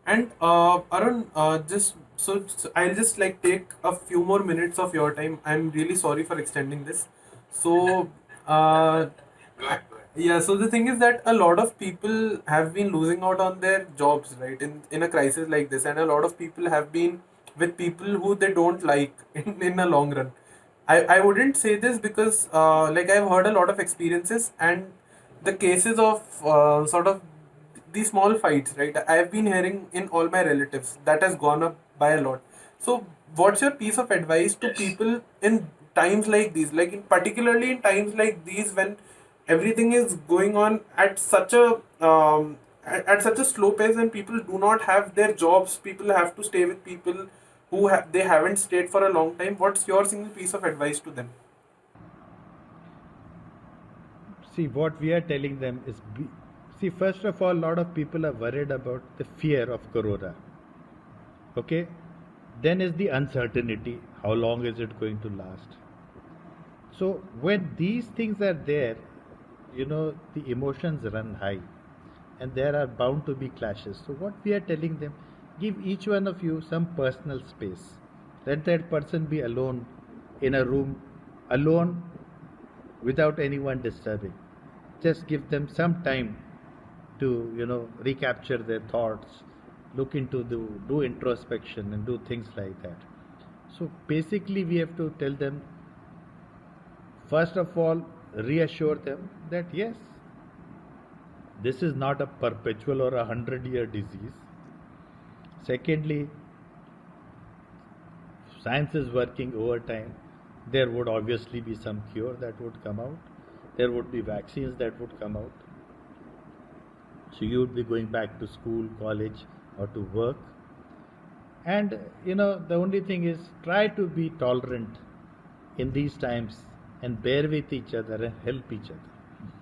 And Arun, just so I'll just like take a few more minutes of your time. I'm really sorry for extending this. So, Go ahead, go ahead. yeah. So the thing is that a lot of people have been losing out on their jobs, right? In a crisis like this, and a lot of people have been with people who they don't like in a long run. I wouldn't say this because like I've heard a lot of experiences and the cases of sort of these small fights, right? I've been hearing in all my relatives that has gone up by a lot. So, what's your piece of advice to Yes. people in times like these, like particularly in times like these when everything is going on at such a at such a slow pace and people do not have their jobs, people have to stay with people who they haven't stayed for a long time. What's your single piece of advice to them? See, what we are telling them is see, first of all, a lot of people are worried about the fear of corona. Okay? Then is the uncertainty. How long is it going to last? So, when these things are there, the emotions run high and there are bound to be clashes. So, what we are telling them, give each one of you some personal space. Let that person be alone in a room, alone without anyone disturbing. Just give them some time to, recapture their thoughts, look into do introspection and do things like that. So basically, we have to tell them, first of all, reassure them that yes, this is not a perpetual or 100-year disease. Secondly, science is working overtime. There would obviously be some cure that would come out. There would be vaccines that would come out. So you would be going back to school, college, or to work. And the only thing is, try to be tolerant in these times and bear with each other and help each other.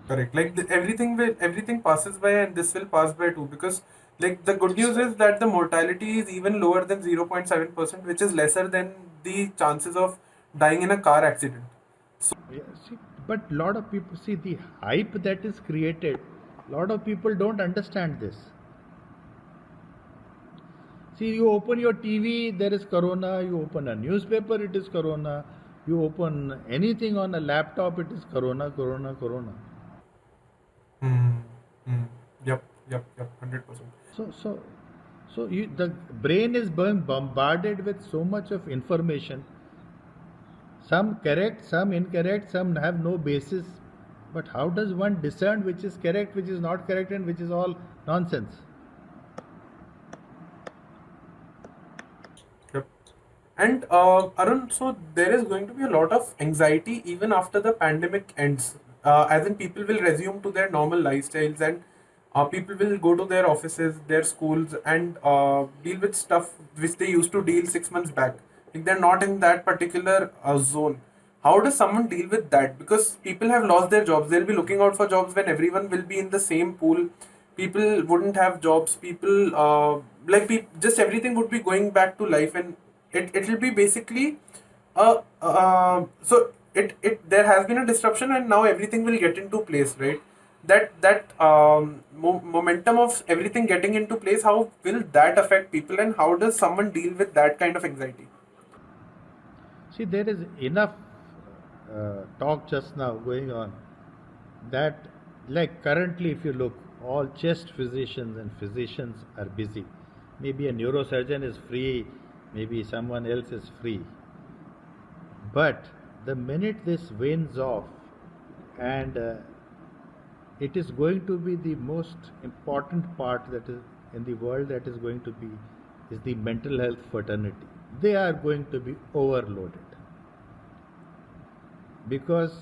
Correct. Like everything passes by, and this will pass by too. Because like the good news is that the mortality is even lower than 0.7%, which is lesser than the chances of dying in a car accident. Yeah, see, but lot of people see the hype that is created. Lot of people don't understand this. See, you open your TV, there is corona. You open a newspaper, it is corona. You open anything on a laptop, it is corona, corona, corona. Hmm. Hmm. Yep. Yep. Yep. 100%. So, so, the brain is being bombarded with so much of information. Some correct, some incorrect, some have no basis. But how does one discern which is correct, which is not correct, and which is all nonsense? Yep. And Arun, so there is going to be a lot of anxiety even after the pandemic ends. As in, people will resume to their normal lifestyles, and people will go to their offices, their schools, and deal with stuff which they used to deal 6 months back. Like they're not in that particular zone. How does someone deal with that? Because people have lost their jobs. They'll be looking out for jobs when everyone will be in the same pool. People wouldn't have jobs. People just everything would be going back to life, and it'll be basically so it there has been a disruption, and now everything will get into place, right? That momentum of everything getting into place, how will that affect people, and how does someone deal with that kind of anxiety? See, there is enough talk just now going on that, like currently, if you look, all chest physicians and physicians are busy. Maybe a neurosurgeon is free, maybe someone else is free. But the minute this wanes off, and it is going to be the most important part that is in the world that is going to be is the mental health fraternity. They are going to be overloaded because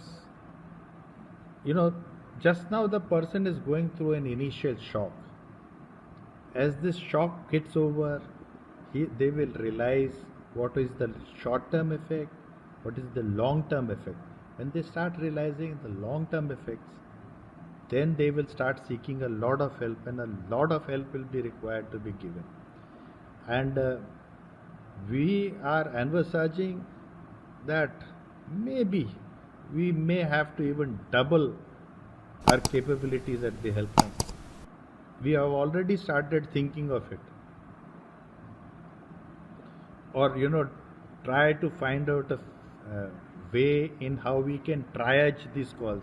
you know just now the person is going through an initial shock. As this shock gets over, they will realize what is the short term effect, what is the long term effect. When they start realizing the long term effects, then they will start seeking a lot of help, and a lot of help will be required to be given. And we are envisaging that maybe we may have to even double our capabilities at the helpline. We have already started thinking of it, or try to find out a way in how we can triage these calls,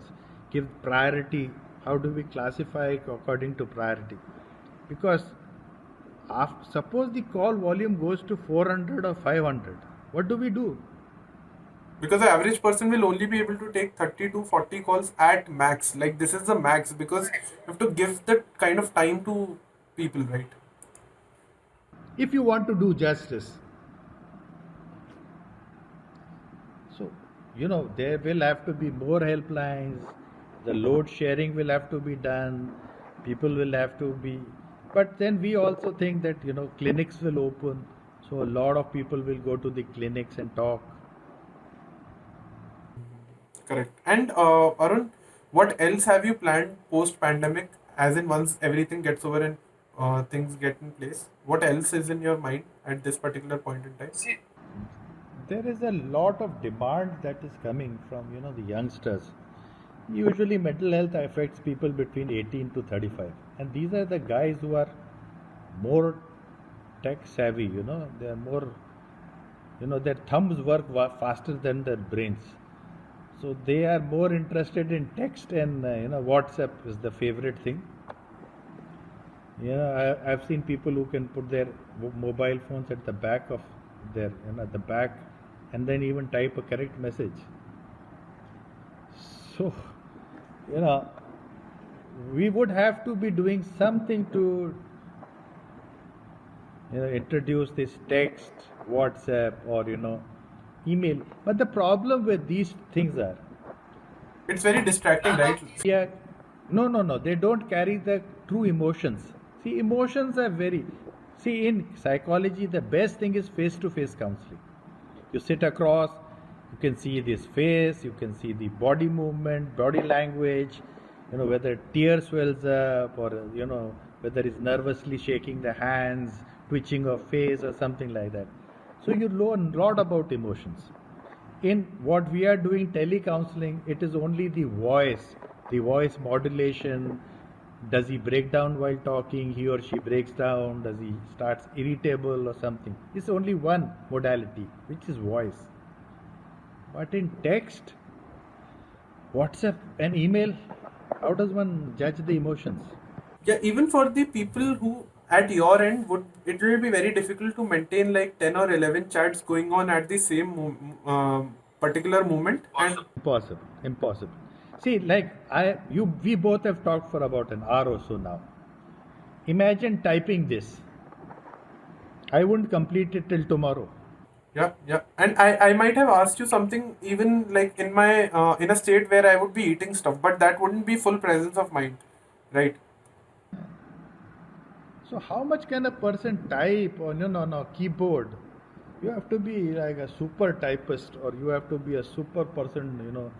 give priority. How do we classify according to priority? Because suppose the call volume goes to 400 or 500, what do we do? Because the average person will only be able to take 30 to 40 calls at max. Like this is the max, because you have to give that kind of time to people, right? If you want to do justice, so there will have to be more helplines, the load sharing will have to be done, people will have to be, but then we also think that clinics will open, so a lot of people will go to the clinics and talk. Correct. And Arun, what else have you planned post pandemic? As in, once everything gets over and things get in place, what else is in your mind at this particular point in time? There is a lot of demand that is coming from the youngsters. Usually mental health affects people between 18 to 35, and these are the guys who are more tech savvy. They are more, their thumbs work faster than their brains, so they are more interested in text, and WhatsApp is the favorite thing. I've seen people who can put their mobile phones at the back of their at the back, and then even type a correct message. So you know we would have to be doing something to introduce this text, WhatsApp, or email. But the problem with these things are, It's very distracting, right? yeah, no, they don't carry the true emotions. See, emotions are very. See, in psychology, the best thing is face to face counseling. You sit across, you can see this face, you can see the body movement, body language, whether tears swells up, or whether he's nervously shaking the hands, twitching of face, or something like that. So you learn a lot about emotions. In what we are doing telecounseling, it is only the voice modulation. Does he break down while talking? He or she breaks down? Does he starts irritable or something? It's only one modality, which is voice. But in text, WhatsApp and email, how does one judge the emotions? Yeah, even for the people who at your end would it will be very difficult to maintain like 10 or 11 chats going on at the same particular moment. And Impossible. Impossible. See, like we both have talked for about an hour or so now. Imagine typing this. I wouldn't complete it till tomorrow. yeah, and I might have asked you something even like in my in a state where I would be eating stuff, but that wouldn't be full presence of mind, right? So how much can a person type on a keyboard? You have to be like a super typist, or you have to be a super person,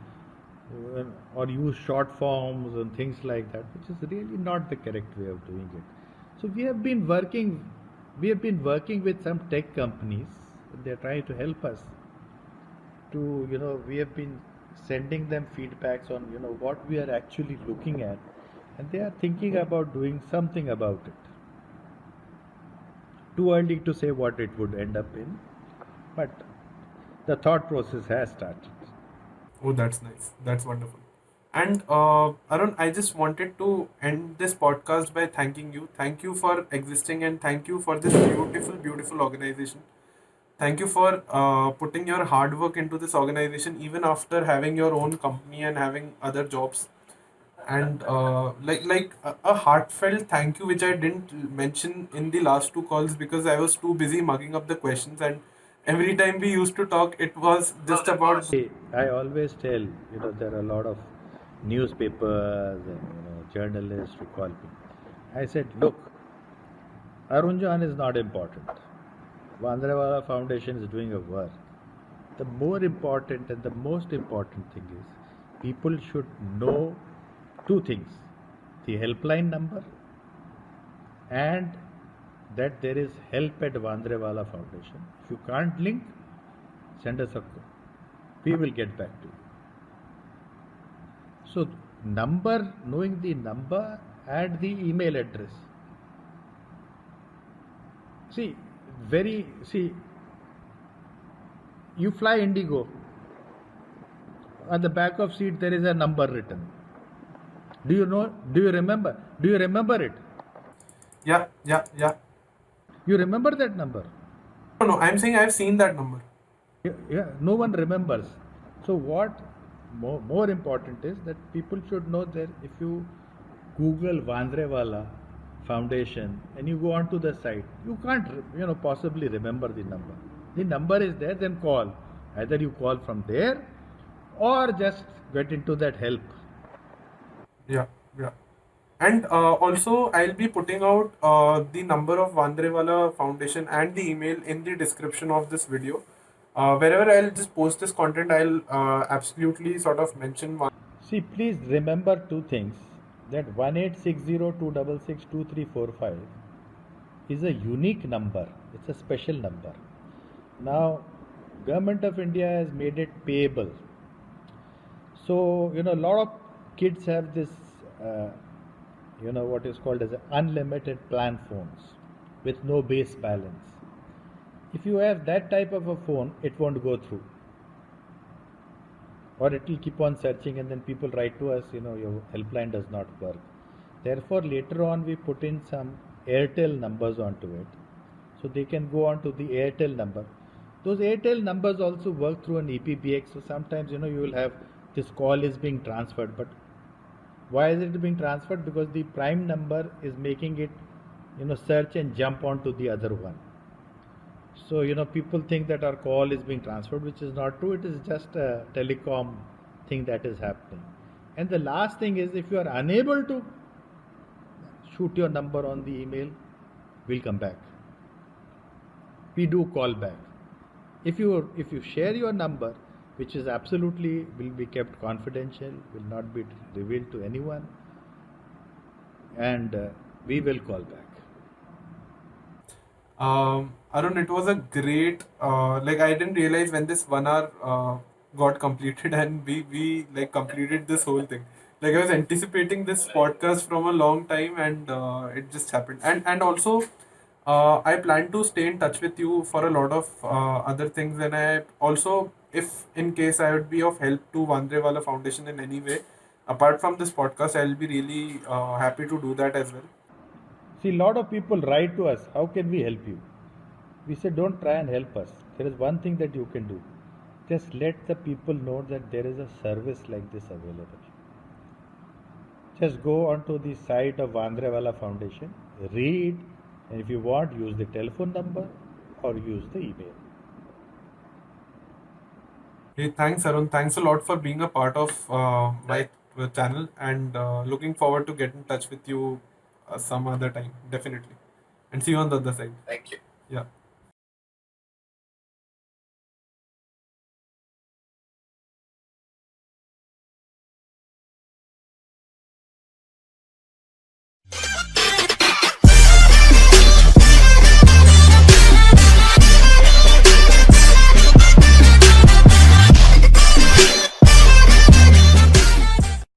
or use short forms and things like that, which is really not the correct way of doing it. So we have been working with some tech companies. They're trying to help us to, we have been sending them feedbacks on, what we are actually looking at, and they are thinking about doing something about it. Too early to say what it would end up in, but the thought process has started. Oh, that's nice. That's wonderful. And Arun, I just wanted to end this podcast by thanking you. Thank you for existing and thank you for this beautiful, beautiful organization. Thank you for putting your hard work into this organization, even after having your own company and having other jobs. And a heartfelt thank you, which I didn't mention in the last two calls because I was too busy mugging up the questions. And every time we used to talk, it was just about. I always tell, there are a lot of newspapers and journalists who call me. I said, look, Arunjan is not important. Vandrewala Foundation is doing a work. The more important and the most important thing is people should know two things: the helpline number, and that there is help at Vandrewala Foundation. If you can't link, send us a call. We will get back to you. So, knowing the number and the email address. See, you fly Indigo. On the back of seat there is a number written. Do you know? Do you remember? Do you remember it? Yeah, yeah, yeah. You remember that number? No, I'm saying I've seen that number. Yeah, no one remembers. So what more important is that people should know that if you Google Vandrewala Foundation and you go onto the site, you can't possibly remember the number. The number is there, then call. Either you call from there or just get into that help. Yeah, yeah. And also, I'll be putting out the number of Vandrewala Foundation and the email in the description of this video. Wherever I'll just post this content, I'll absolutely sort of mention one. See, please remember two things: that 1860-266-2345 is a unique number. It's a special number. Now, Government of India has made it payable. So, a lot of kids have this, what is called as unlimited plan phones with no base balance. If you have that type of a phone, it won't go through. Or it will keep on searching, and then people write to us, your helpline does not work. Therefore, later on, we put in some Airtel numbers onto it. So they can go on to the Airtel number. Those Airtel numbers also work through an EPBX. So sometimes, you will have this call is being transferred. But why is it being transferred? Because the prime number is making it, search and jump onto the other one. So, people think that our call is being transferred, which is not true. It is just a telecom thing that is happening. And the last thing is, if you are unable to shoot your number on the email, we'll come back. We do call back. If you share your number, which is absolutely will be kept confidential, will not be revealed to anyone, and we will call back. Arun, it was a great. Like I didn't realize when this 1 hour got completed, and we like completed this whole thing. Like I was anticipating this podcast from a long time, and it just happened. And also, I plan to stay in touch with you for a lot of other things, and I also, if in case I would be of help to Vandrewala Foundation in any way, apart from this podcast, I'll be really happy to do that as well. See, a lot of people write to us, how can we help you? We say, don't try and help us. There is one thing that you can do. Just let the people know that there is a service like this available. Just go onto the site of Vandrewala Foundation, read, and if you want, use the telephone number or use the email. Hey, thanks, Arun. Thanks a lot for being a part of my channel, and looking forward to get in touch with you some other time, definitely. And see you on the other side. Thank you. Yeah.